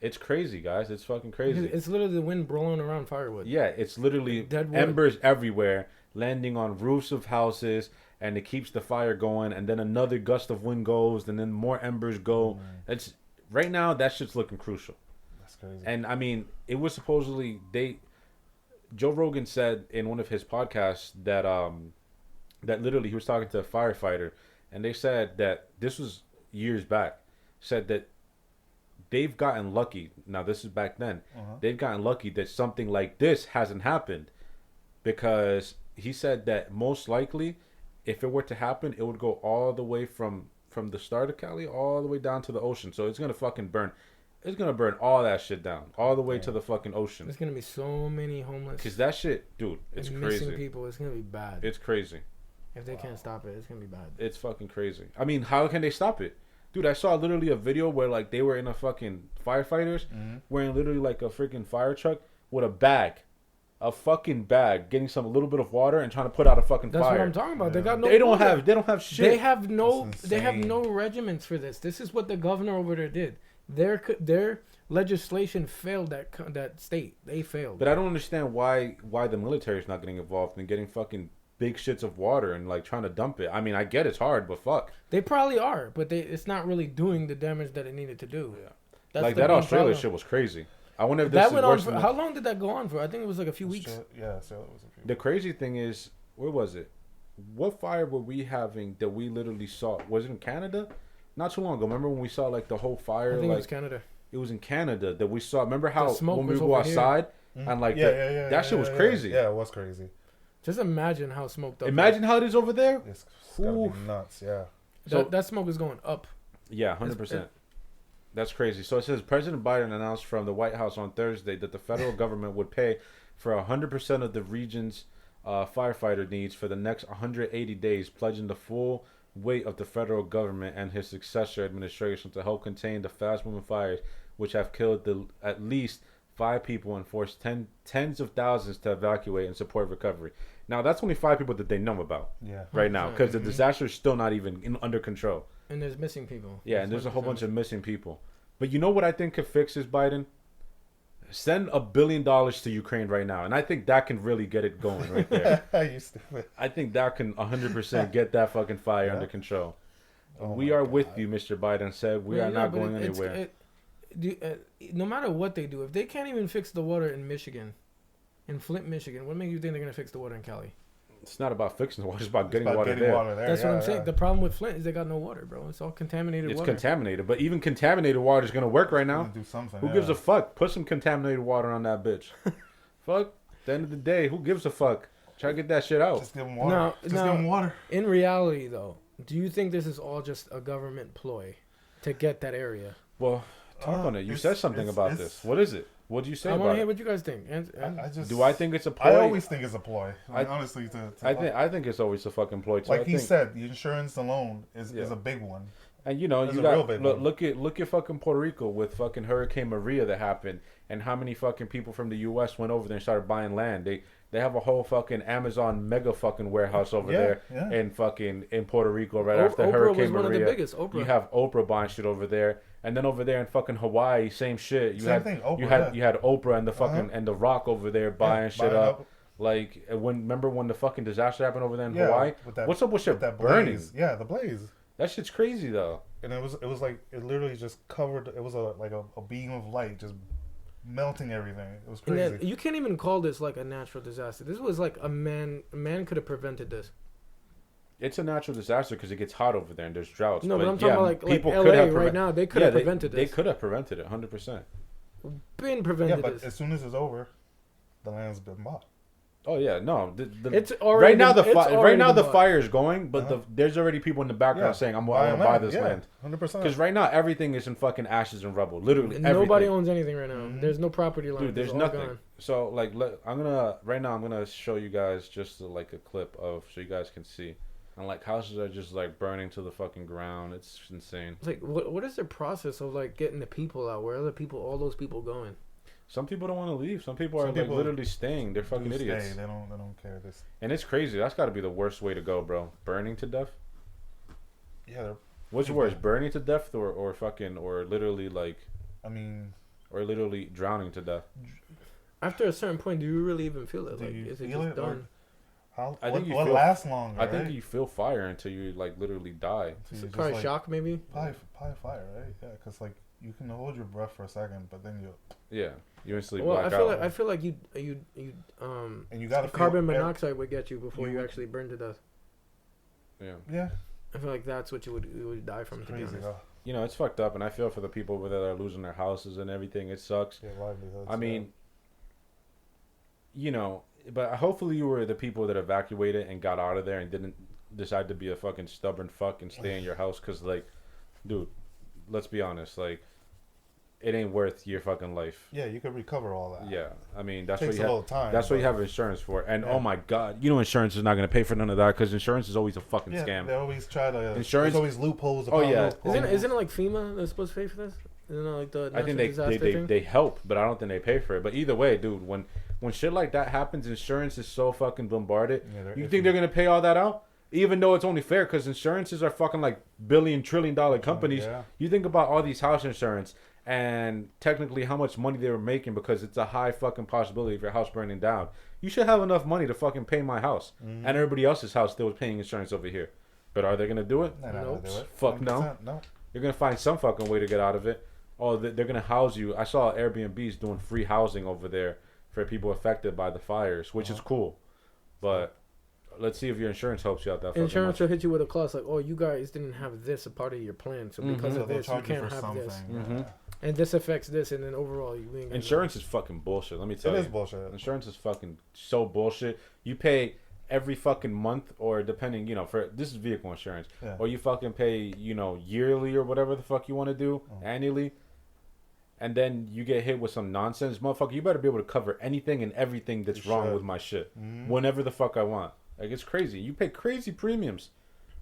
It's crazy, guys. It's fucking crazy. It's literally the wind blowing around firewood. Yeah, it's literally embers everywhere, landing on roofs of houses, and it keeps the fire going. And then another gust of wind goes, and then more embers go. It's right now that shit's looking crucial. That's crazy. And I mean, it was supposedly Joe Rogan said in one of his podcasts that that literally he was talking to a firefighter, and they said that this was years back. Said that they've gotten lucky. Now this is back then. They've gotten lucky that something like this hasn't happened, because he said that most likely, if it were to happen, it would go all the way from the start of Cali all the way down to the ocean. So it's gonna fucking burn. It's gonna burn all that shit down, all the way to the fucking ocean. There's gonna be so many homeless. Cause that shit, dude, it's crazy. Missing people. It's gonna be bad. It's crazy. If they can't stop it, it's gonna be bad. It's fucking crazy. I mean, how can they stop it? Dude, I saw literally a video where like they were in a fucking firefighters wearing literally like a freaking fire truck with a fucking bag, getting a little bit of water and trying to put out a fucking fire. That's what I'm talking about. Yeah. They got no. They don't have shit. They have no regiments for this. This is what the governor over there did. Their legislation failed that state. They failed. But I don't understand why the military is not getting involved in getting fucking big shits of water and like trying to dump it. I mean, I get it's hard, but fuck. They probably are, but it's not really doing the damage that it needed to do. Yeah. That's like that Australia shit was crazy. I wonder if this that went on for, how long did that go on for? I think it was like a few weeks. Yeah, so it was a few. The crazy thing is, where was it? What fire were we having that we literally saw? Was it in Canada? Not too long ago. Remember when we saw like the whole fire? I think it was Canada. It was in Canada that we saw. Remember how when we go outside and like that shit was crazy. Yeah, it was crazy. Just imagine how smoked up. Imagine how it is over there. It's gotta be nuts. Yeah. So that smoke is going up. Yeah, 100%. That's crazy. So it says President Biden announced from the White House on Thursday that the federal government would pay for 100% of the region's firefighter needs for the next 180 days, pledging the full weight of the federal government and his successor administration to help contain the fast-moving fires, which have killed at least 5 people and forced tens of thousands to evacuate and support recovery. Now, that's only 5 people that they know about right now, because the disaster is still not even under control. And there's missing people. Yeah, and there's a whole bunch of missing people. But you know what I think could fix this, Biden? Send $1 billion to Ukraine right now, and I think that can really get it going right there. You stupid. I think that can 100% get that fucking fire under control. We are with you, Mr. Biden said. We are not going anywhere. No matter what they do, if they can't even fix the water in Michigan, in Flint, Michigan, what makes you think they're going to fix the water in Cali? It's not about fixing the water. It's about getting water there. That's what I'm saying. The problem with Flint is they got no water, bro. It's all contaminated water. It's contaminated. But even contaminated water is going to work right now. Do something, who gives a fuck? Put some contaminated water on that bitch. Fuck. At the end of the day, who gives a fuck? Try to get that shit out. Just give them water. Just give them water. In reality, though, do you think this is all just a government ploy to get that area? Well, talk on it. You said something about this. What is it? What do you say about it? I want to hear what you guys think. Do I think it's a ploy? I always think it's a ploy. Honestly, I think it's always a fucking ploy. Like he said, the insurance alone is a big one. And you know, you got look at fucking Puerto Rico with fucking Hurricane Maria that happened, and how many fucking people from the U.S. went over there and started buying land. They have a whole fucking Amazon mega fucking warehouse over there in Puerto Rico right after Oprah Hurricane was Maria. One of the biggest. Oprah. You have Oprah buying shit over there. And then over there in fucking Hawaii, same shit. You had Oprah and the fucking and the Rock over there buying shit up. Like remember when the fucking disaster happened over there in Hawaii? What's up with shit burning? Yeah, the blaze. That shit's crazy though. And it was like it literally just covered. It was a beam of light just melting everything. It was crazy. You can't even call this like a natural disaster. This was like a man could have prevented this. It's a natural disaster because it gets hot over there and there's droughts. No, but I'm talking about like LA right now. They could have prevented this. They could have prevented it, 100%. Been prevented. Yeah, but as soon as it's over, the land's been bought. Oh yeah, no. It's already right now the fire is going, but there's already people in the background saying, "I want to buy this land." 100%. Because right now everything is in fucking ashes and rubble. Literally, nobody owns anything right now. There's no property line. Dude, there's nothing. Gone. So like, I'm gonna show you guys just like a clip of so you guys can see, and like houses are just like burning to the fucking ground. It's insane. It's like what is the process of like getting the people out? Where are all those people going? Some people don't want to leave. Some people are like literally staying. They're fucking idiots. They don't care. And it's crazy. That's got to be the worst way to go, bro. Burning to death. Yeah. What's worse, burning to death or fucking or literally like? I mean, or literally drowning to death. After a certain point, do you really even feel it? Like, is it just done? What lasts longer? I think you feel fire until you like literally die. So probably like, shock, maybe. Probably fire, right? Yeah, because like you can hold your breath for a second, but then you instantly black out. I feel like you and you got carbon monoxide would get you before you actually burn to death. Yeah. I feel like that's what you would die from. To be honest. You know, it's fucked up, and I feel for the people that are losing their houses and everything. It sucks. Yeah, livelihoods. I mean, you know, but hopefully you were the people that evacuated and got out of there and didn't decide to be a fucking stubborn fuck and stay in your house. Because, like, dude, let's be honest, like, it ain't worth your fucking life. Yeah, you could recover all that. Yeah, I mean that's what you have insurance for. And oh my god, you know insurance is not going to pay for none of that because insurance is always a fucking scam. They always try to insurance. There's always loopholes. Loopholes. Isn't it like FEMA that's supposed to pay for this? Isn't it like the I think they help, but I don't think they pay for it. But either way, dude, when shit like that happens, insurance is so fucking bombarded. Yeah, you think they're going to pay all that out? Even though it's only fair because insurances are fucking like $1 trillion companies. You think about all these house insurance. And technically how much money they were making because it's a high fucking possibility of your house burning down. You should have enough money to fucking pay my house. And everybody else's house that was paying insurance over here. But are they going to do it? Nope. Fuck no. You're going to find some fucking way to get out of it. Oh, they're going to house you. I saw Airbnbs doing free housing over there for people affected by the fires, which is cool. But let's see if your insurance helps you out that insurance will hit you with a clause like, oh, you guys didn't have this a part of your plan. So because of this, you can't have this. And this affects this, and then overall, you ain't insurance is fucking bullshit. Let me tell you, it is bullshit. Insurance is fucking so bullshit. You pay every fucking month, or depending, you know, for this is vehicle insurance, or you fucking pay, you know, yearly or whatever the fuck you want to do annually, and then you get hit with some nonsense, motherfucker. You better be able to cover anything and everything that's wrong with my shit, whenever the fuck I want. Like it's crazy. You pay crazy premiums.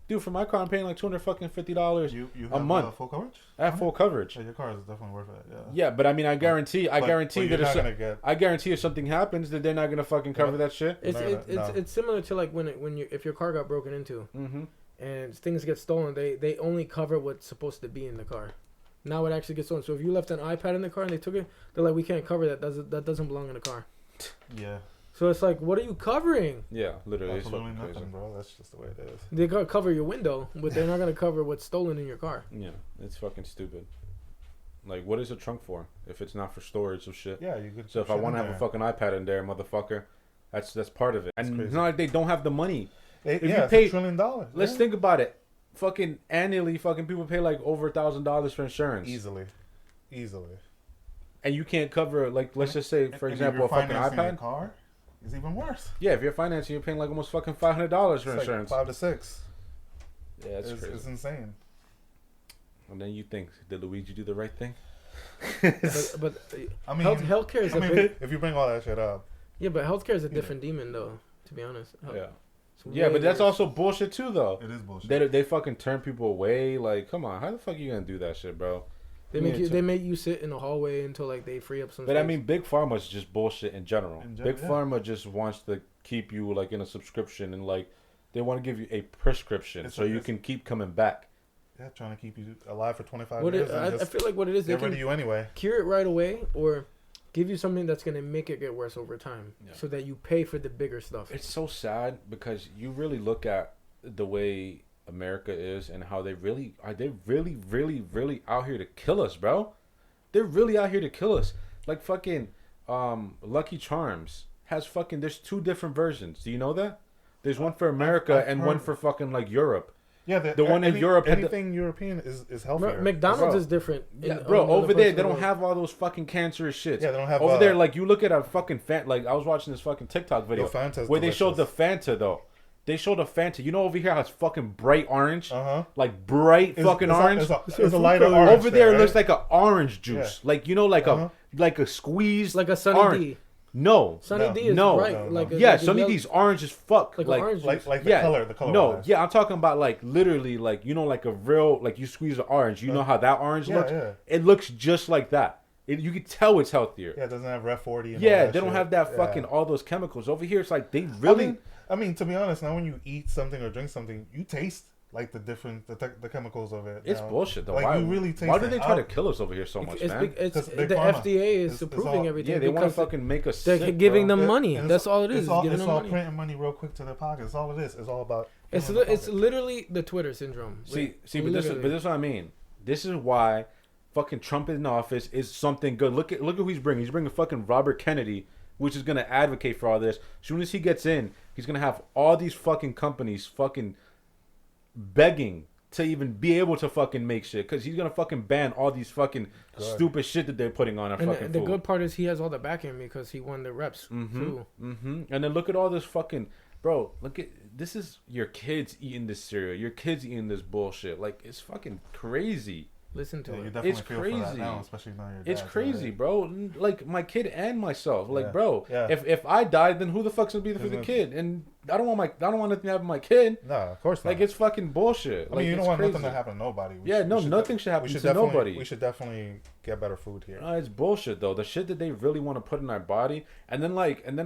Dude, for my car, I'm paying like $250 a month. Full coverage? I have full coverage. Yeah, your car is definitely worth it. Yeah, but I mean, I guarantee if something happens, that they're not gonna fucking cover that shit. It's similar to like if your car got broken into, and things get stolen, they only cover what's supposed to be in the car. Now it actually gets stolen. So if you left an iPad in the car and they took it, they're like, we can't cover that. That doesn't belong in the car. Yeah. So it's like, what are you covering? Yeah, literally. Absolutely nothing, crazy. Bro. That's just the way it is. They gotta cover your window, but they're not gonna cover what's stolen in your car. Yeah, it's fucking stupid. Like, what is a trunk for if it's not for storage of shit? Yeah, you could. So if I want to have a fucking iPad in there, motherfucker, that's part of it. And it's not like they don't have the money. If you pay $1 trillion. Let's think about it. Fucking annually, fucking people pay like over $1,000 for insurance. Easily. And you can't cover like let's just say for example a fucking iPad. Car? It's even worse. Yeah, if you're financing, you're paying like almost fucking $500 for insurance. Like $5 to $6. Yeah, it's crazy. It's insane. And then you think, did Luigi do the right thing? but I mean, healthcare is if you bring all that shit up. Yeah, but healthcare is a different demon, though. To be honest. Yeah, but that's also bullshit too, though. It is bullshit. They fucking turn people away. Like, come on, how the fuck are you gonna do that shit, bro? They make you sit in the hallway until like they free up some. But space. I mean, big pharma is just bullshit in general. Big pharma just wants to keep you like in a subscription and like they want to give you a prescription so you can keep coming back. Yeah, trying to keep you alive for 25 years. I feel like what it is, they rid of you anyway. Cure it right away or give you something that's gonna make it get worse over time, so that you pay for the bigger stuff. It's so sad because you really look at the way America is and how they really out here to kill us, bro. They're really out here to kill us. Like fucking Lucky Charms has fucking there's 2 different versions. Do you know that? There's one for America and one for fucking like Europe. Yeah, the one in Europe. Anything European is healthier. McDonald's is different. Over there they don't have all those fucking cancerous shits. Yeah, they don't have over there. Like you look at a fucking like I was watching this fucking TikTok video where they showed the Fanta though. They showed a Fanta. You know, over here how it's fucking bright orange, like bright fucking orange. It's a lighter orange. Over there, it looks like an orange juice, like you know, like a squeezed, like a Sunny orange. D. No, Sunny D is bright. Like Sunny D's orange as fuck. Like the color. The color. No, I'm talking about like literally like you know like a real like you squeeze an orange. You know how that orange looks. Yeah. It looks just like that. You can tell it's healthier. Yeah, it doesn't have Ref 40. And they don't have that fucking all those chemicals over here. It's like they really. I mean, to be honest, now when you eat something or drink something, you taste like the chemicals of it. It's bullshit though. Like you really taste. Why do they try to kill us over here so much, man? It's the FDA is approving everything. Yeah, they want to fucking make us sick. They're giving them money. That's all it is. It's all printing money real quick to their pockets. That's all it is. It's all about. It's literally the Twitter syndrome. See, but this is what I mean. This is why fucking Trump in office is something good. Look at who he's bringing. He's bringing fucking Robert Kennedy, which is gonna advocate for all this. As soon as he gets in, he's gonna have all these fucking companies fucking begging to even be able to fucking make shit, because he's gonna fucking ban all these fucking stupid shit that they're putting on our fucking food. The good part is he has all the backing because he won the reps too. And then look at all this fucking look at this is your kids eating this cereal, your kids eating this bullshit. Like it's fucking crazy. Listen to it. It's crazy. For that now, especially now your it's crazy, bro. Like my kid and myself. Like, bro, yeah. if I died, then who the fuck's gonna be for the kid? And I don't want nothing to happen to my kid. No, of course not. Like it's fucking bullshit. I mean, you don't want nothing to happen to nobody. Nothing should happen to nobody. We should definitely get better food here. It's bullshit though. The shit that they really want to put in our body, and then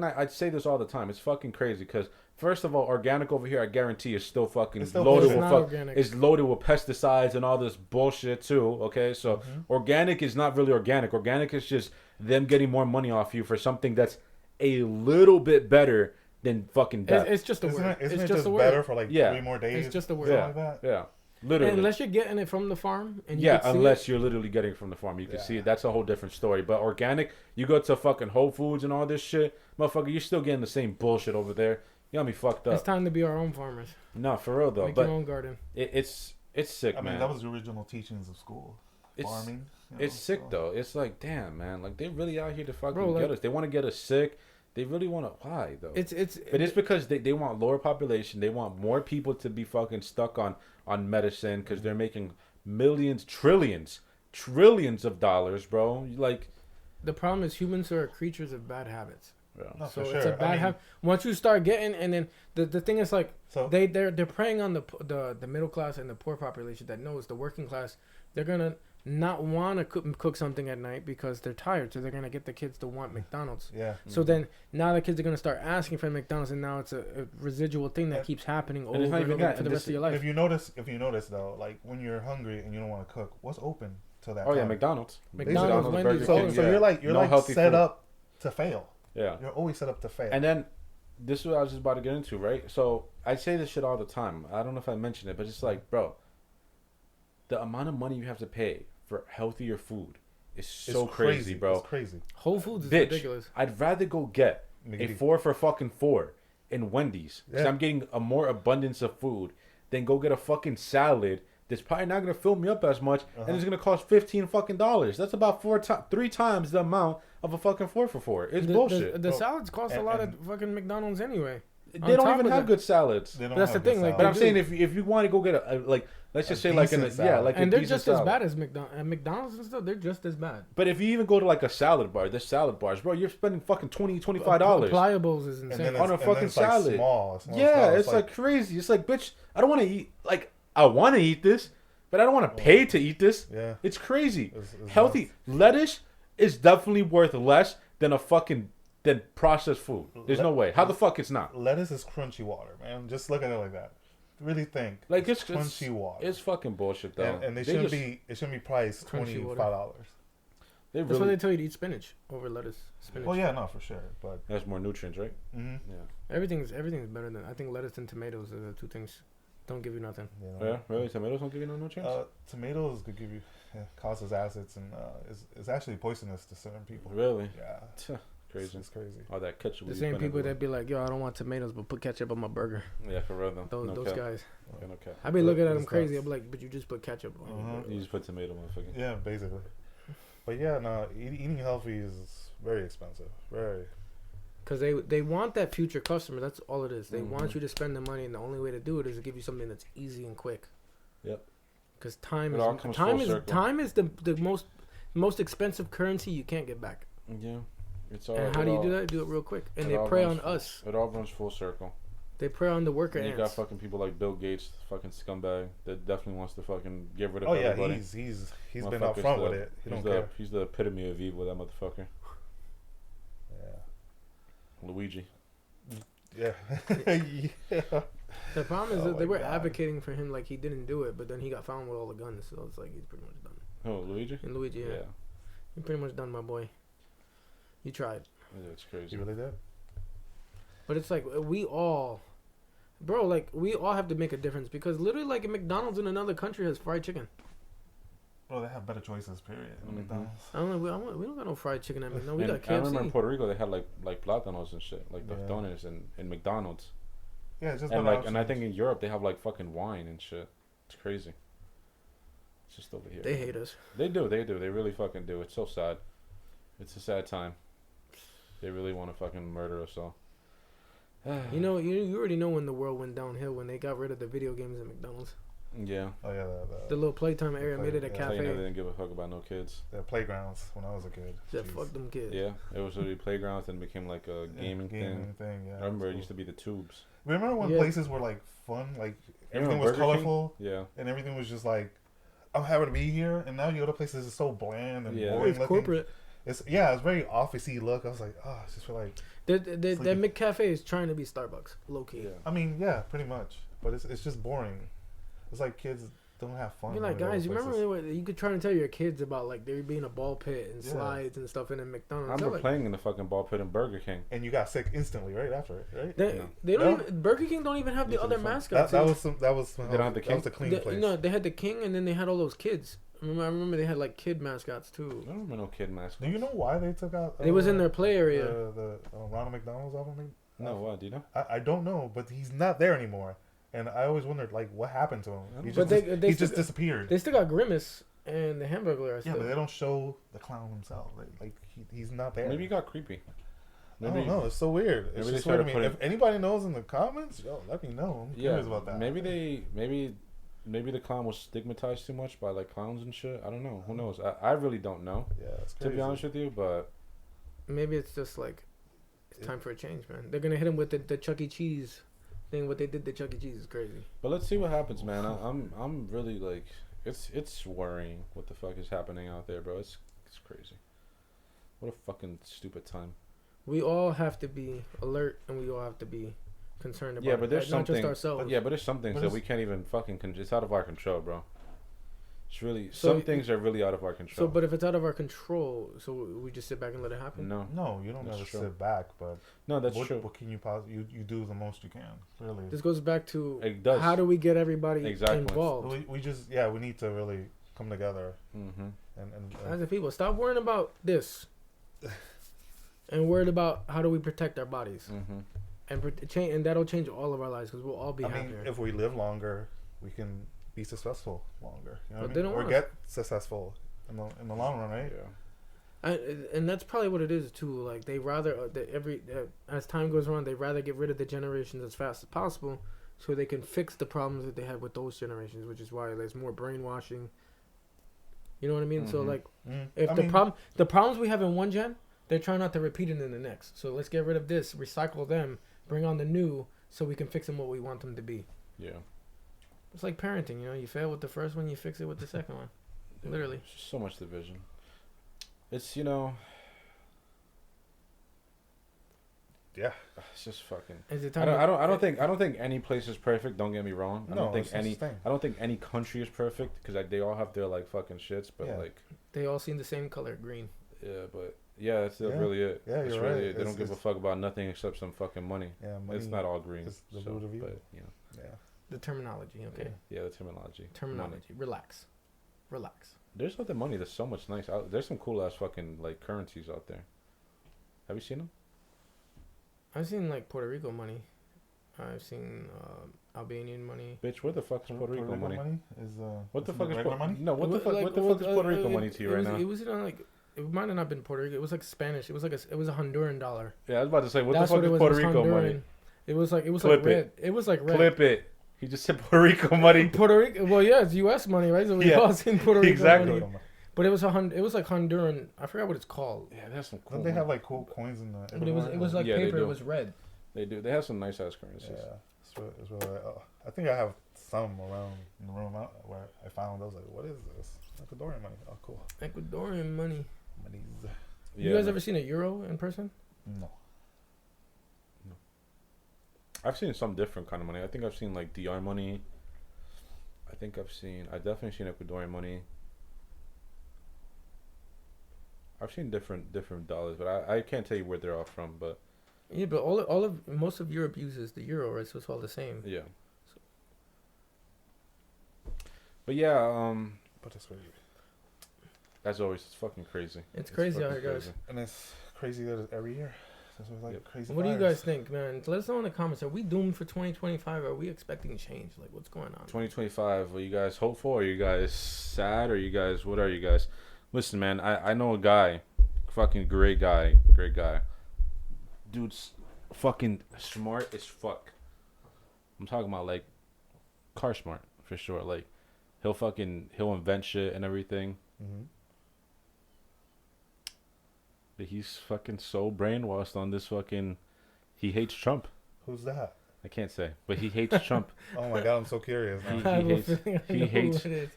I'd say this all the time. It's fucking crazy because. First of all, organic over here, I guarantee, is still fucking loaded with pesticides and all this bullshit too. Okay, so organic is not really organic. Organic is just them getting more money off you for something that's a little bit better than fucking death. It's just a word. Isn't it just better for like 3 more days? It's just a word. Like that? Yeah. Literally. And unless you're getting it from the farm. Unless you're literally getting it from the farm. You can see it. That's a whole different story. But organic, you go to fucking Whole Foods and all this shit, motherfucker, you're still getting the same bullshit over there. You got me fucked up. It's time to be our own farmers. No, for real though. Make your own garden. It's sick, man. I mean, that was the original teachings of school. Farming. It's sick though. It's like, damn, man. Like they really out here to fucking get us. They want to get us sick. They really want to. Why though? But it's because they want lower population. They want more people to be fucking stuck on medicine because they're making millions, trillions of dollars, bro. Like the problem is humans are creatures of bad habits. Yeah. No, so it's a bad habit. Once you start getting, and then the thing is like they're preying on the middle class and the poor population that knows the working class. They're gonna not want to cook something at night because they're tired, so they're gonna get the kids to want McDonald's. Yeah. So then now the kids are gonna start asking for McDonald's, and now it's a residual thing that keeps happening over and over for the rest of your life. If you notice though, like when you're hungry and you don't want to cook, what's open till that? Oh yeah, McDonald's, Wendy's. So you're like set up to fail. Yeah. You're always set up to fail. And then, this is what I was just about to get into, right? So, I say this shit all the time. I don't know if I mentioned it, but it's like, bro, the amount of money you have to pay for healthier food is so crazy, bro. It's crazy. Whole Foods is ridiculous. I'd rather go get a 4 for fucking $4 in Wendy's, because I'm getting a more abundance of food, than go get a fucking salad that's probably not going to fill me up as much, and it's going to cost $15 fucking dollars. That's about 3 times the amount of a fucking 4 for $4. It's bullshit. The salads cost a lot at fucking McDonald's anyway. They don't even have good salads. That's the thing. Like, but I'm saying if you want to go get a let's just say like and they're just as bad as McDonald's and stuff. They're just as bad. But if you even go to like a salad bar, there's salad bars, bro. You're spending fucking $25. Pliables is insane on a fucking salad. Like small. It's like crazy. It's like, bitch, I don't want to eat. Like, I want to eat this, but I don't want to pay to eat this. Yeah, it's crazy. It's healthy lettuce is definitely worth less than processed food. There's no way. How the fuck it's not? Lettuce is crunchy water, man. Just look at it like that. Really think. Like it's crunchy water. It's fucking bullshit though. And it shouldn't be priced $25. That's why they tell you to eat spinach over lettuce. Well, yeah, no, for sure. But that's more nutrients, right? Mm-hmm. Yeah. Everything's better than I think lettuce and tomatoes are the two things. Don't give you nothing. Yeah, really? Tomatoes don't give you no nutrients? Tomatoes could give you causes acids and is actually poisonous to certain people. Really? Yeah. crazy. It's crazy. All that ketchup. The same people that be like, yo, I don't want tomatoes, but put ketchup on my burger. Yeah, for real though. Those guys. Okay, no cap. I be looking at them crazy. I'm like, but you just put ketchup on. You just put tomato, motherfucker. Yeah, basically. But yeah, no, eating healthy is very expensive. Very. Because they want that future customer. That's all it is. They want you to spend the money, and the only way to do it is to give you something that's easy and quick. Yep. Because time is the most expensive currency you can't get back. Yeah. It's all. And how do you do that? Do it real quick. And they prey on us. It all runs full circle. They prey on the worker ants. You got fucking people like Bill Gates, fucking scumbag, that definitely wants to fucking get rid of everybody. Oh yeah, he's been up front with it. He's the epitome of evil, that motherfucker. Yeah. Luigi. Yeah. Yeah. The problem is that they were advocating for him like he didn't do it, but then he got found with all the guns, so it's like he's pretty much done. Oh, Luigi? And Luigi, yeah. You're pretty much done, my boy. You tried. Yeah, it's crazy. You really did? But it's like we all have to make a difference because literally like a McDonald's in another country has fried chicken. Well, they have better choices, period. McDonald's. I don't know. We don't got no fried chicken at McDonald's. We got KFC. I remember in Puerto Rico they had like plátanos and shit, like the donuts in McDonald's. Yeah, it's just and I think in Europe they have like fucking wine and shit. It's crazy. It's just over here. They hate us. They do. They really fucking do. It's so sad. It's a sad time. They really want to fucking murder us all. You already know when the world went downhill when they got rid of the video games at McDonald's. Yeah. Oh yeah, the little playtime area made it a cafe. They didn't give a fuck about no kids. The playgrounds when I was a kid. Just fuck them kids. Yeah, it was really playgrounds and became like a gaming thing. Yeah, I remember it used to be the tubes. Remember when places were like fun, like everything was colorful. Yeah. And everything was just like, I'm happy to be here. And now you go to places it's so bland and boring. It's corporate. It's very officey look. I was like, I just feel like that McCafe is trying to be Starbucks, low key. Yeah. I mean, yeah, pretty much. But it's just boring. It's like kids don't have fun. You're like, guys, you remember you could try to tell your kids about like there being a ball pit and slides and stuff in a McDonald's. I remember playing in the fucking ball pit in Burger King. And you got sick instantly right after it, right? They don't even, Burger King don't even have the other mascots. They don't have the king. That was a clean place. No, they had the king and then they had all those kids. I remember they had like kid mascots too. I don't remember no kid mascots. Do you know why they took out? It was in their play area. The Ronald McDonald's album. No, why? Do you know? I don't know, but he's not there anymore. And I always wondered, like, what happened to him? He just disappeared. They still got Grimace and the Hamburglar. Yeah, but they don't show the clown himself. Like he's not there. Maybe he got creepy. I don't know. It's so weird. It's just weird to me. If anybody knows in the comments, let me know. I'm curious about that. Maybe the clown was stigmatized too much by like clowns and shit. I don't know. Who knows? I really don't know. Yeah, it's crazy. To be honest with you, but maybe it's just like it's time for a change, man. They're gonna hit him with the Chuck E. Cheese thing. What they did to Chuck E. Cheese is crazy. But let's see what happens, man. I'm really like it's worrying what the fuck is happening out there, bro. It's crazy. What a fucking stupid time. We all have to be alert, and we all have to be concerned about. Yeah, but there's not something. just ourselves. Yeah, but there's some things that we can't even fucking. It's out of our control, bro. It's really some things are really out of our control. So, but if it's out of our control, so we just sit back and let it happen. No, you don't ever sit back. But no, that's true. What can you possibly? You do the most you can. Really, this goes back to how do we get everybody involved? We just we need to really come together. Mm-hmm. And as a people, stop worrying about this, and worried about how do we protect our bodies. Mm-hmm. And that'll change all of our lives because we'll all be happier. I mean, if we live longer, we can be successful longer. You know but they don't or get successful in the long run, right? Yeah. And that's probably what it is too. Like they rather as time goes on, they rather get rid of the generations as fast as possible, so they can fix the problems that they had with those generations, which is why there's more brainwashing. You know what I mean? Mm-hmm. So like, if the problems we have in one gen, they're trying not to repeat it in the next. So let's get rid of this, recycle them. Bring on the new so we can fix them what we want them to be. Yeah. It's like parenting, you fail with the first one, you fix it with the second one. Literally. So much division. It's, yeah. It's just fucking. Is it time I don't think any place is perfect, don't get me wrong. I don't think any country is perfect because they all have their like fucking shits, but like they all seem the same color, green. Yeah, but that's really it. Yeah, it's you're really right. it. They don't give a fuck about nothing except some fucking money. Yeah, money. It's not all green. It's the root of evil. But, Yeah. The terminology, okay. Yeah, the terminology. Money. Relax. There's other money. There's so much nice. There's some cool ass fucking like currencies out there. Have you seen them? I've seen like Puerto Rico money. I've seen Albanian money. Bitch, where the fuck is Puerto Rico money? Is what the fuck is regular money? No, what the fuck is Puerto Rico money to you right now? It was like it might have not been Puerto Rico. It was like Spanish. It was a Honduran dollar. Yeah, I was about to say what the fuck is Puerto Rico money? It was like red. It was like red. Clip it. He just said Puerto Rico money. Puerto Rico. Well, yeah, it's U.S. money, right? So we all seen Puerto Rico exactly. money. But it was like Honduran. I forgot what it's called. Yeah, that's some cool. Don't they have like cool coins in the? But it was like paper. It was red. They do. They have some nice ass currencies. Yeah, it's really. I think I have some around in the room where I found. I was like, "What is this? Ecuadorian money? Oh, cool. Ecuadorian money. Monies. Yeah, you guys ever seen a euro in person? No. I've seen some different kind of money. I think I've seen like DR money. I've definitely seen Ecuadorian money. I've seen different dollars, but I can't tell you where they're all from. But yeah, but most of Europe uses the euro, right? So it's all the same. Yeah. But yeah, but it's crazy. As always, it's fucking crazy. It's crazy how it goes, and it's crazy that it's every year. That's like crazy. What do you guys think, man? Let us know in the comments. Are we doomed for 2025? Are we expecting change? Like, what's going on? 2025. What you guys hopeful? Are you guys sad? Or you guys? What are you guys? Listen, man. I know a guy, fucking great guy. Dude's fucking smart as fuck. I'm talking about like car smart for sure. Like he'll invent shit and everything. Mm-hmm. But he's fucking so brainwashed on this fucking. He hates Trump. Who's that? I can't say, but he hates Trump. Oh my god, I'm so curious.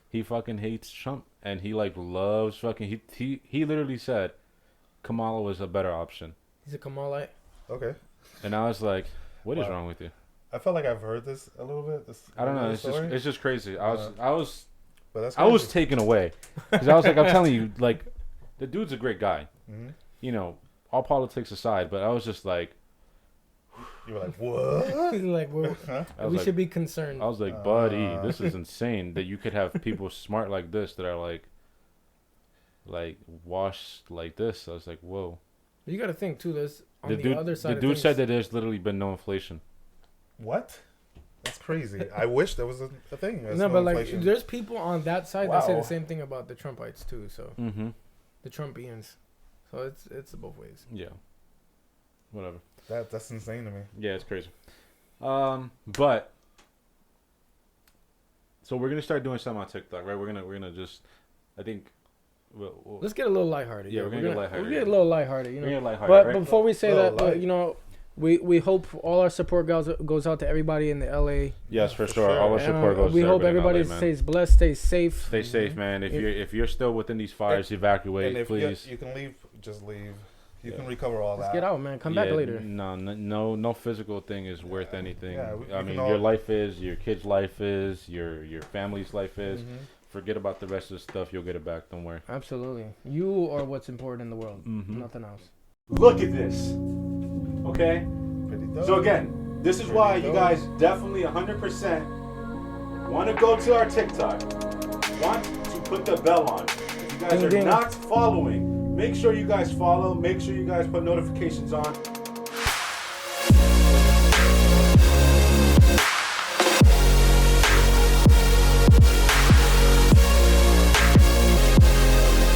He fucking hates Trump, and he like loves fucking. He literally said, Kamala was a better option. He's a Kamalite. Okay. And I was like, what is wrong with you? I felt like I've heard this a little bit. I don't know. It's just crazy. I was taken away because I was like, I'm telling you, like, the dude's a great guy. Mm-hmm. You know, all politics aside, but I was just like, you were like, what? Like, we should be concerned. I was like, buddy, this is insane that you could have people smart like this that are like washed like this. I was like, whoa. You got to think too. There's on the other side. The dude said that there's literally been no inflation. What? That's crazy. I wish there was a thing. No, but inflation. Like, there's people on that side that say the same thing about the Trumpites too. So the Trumpians. So it's both ways. Yeah. Whatever. That's insane to me. Yeah, it's crazy. But so we're gonna start doing something on TikTok, right? We're gonna just, I think. Let's get a little lighthearted. Yeah, we're gonna get lighthearted. We'll get a little lighthearted, you know. We're gonna get lighthearted, but right? Before we say that, you know, we hope all our support goes out to everybody in the LA. Yes, for sure. All our support goes. We hope everybody stays blessed, stays safe. Stay safe, man. If you're still within these fires, evacuate, please. You can leave. Just leave. You can recover all that. Let's get out, man. Come back later. No physical thing is worth anything. Yeah, I mean, your life is, your kid's life is, your family's life is. Mm-hmm. Forget about the rest of the stuff. You'll get it back. Don't worry. Absolutely. You are what's important in the world. Mm-hmm. Nothing else. Look at this. Okay? So again, this is why you guys definitely 100% want to go to our TikTok. Want to put the bell on. If you guys are not following, make sure you guys follow. Make sure you guys put notifications on.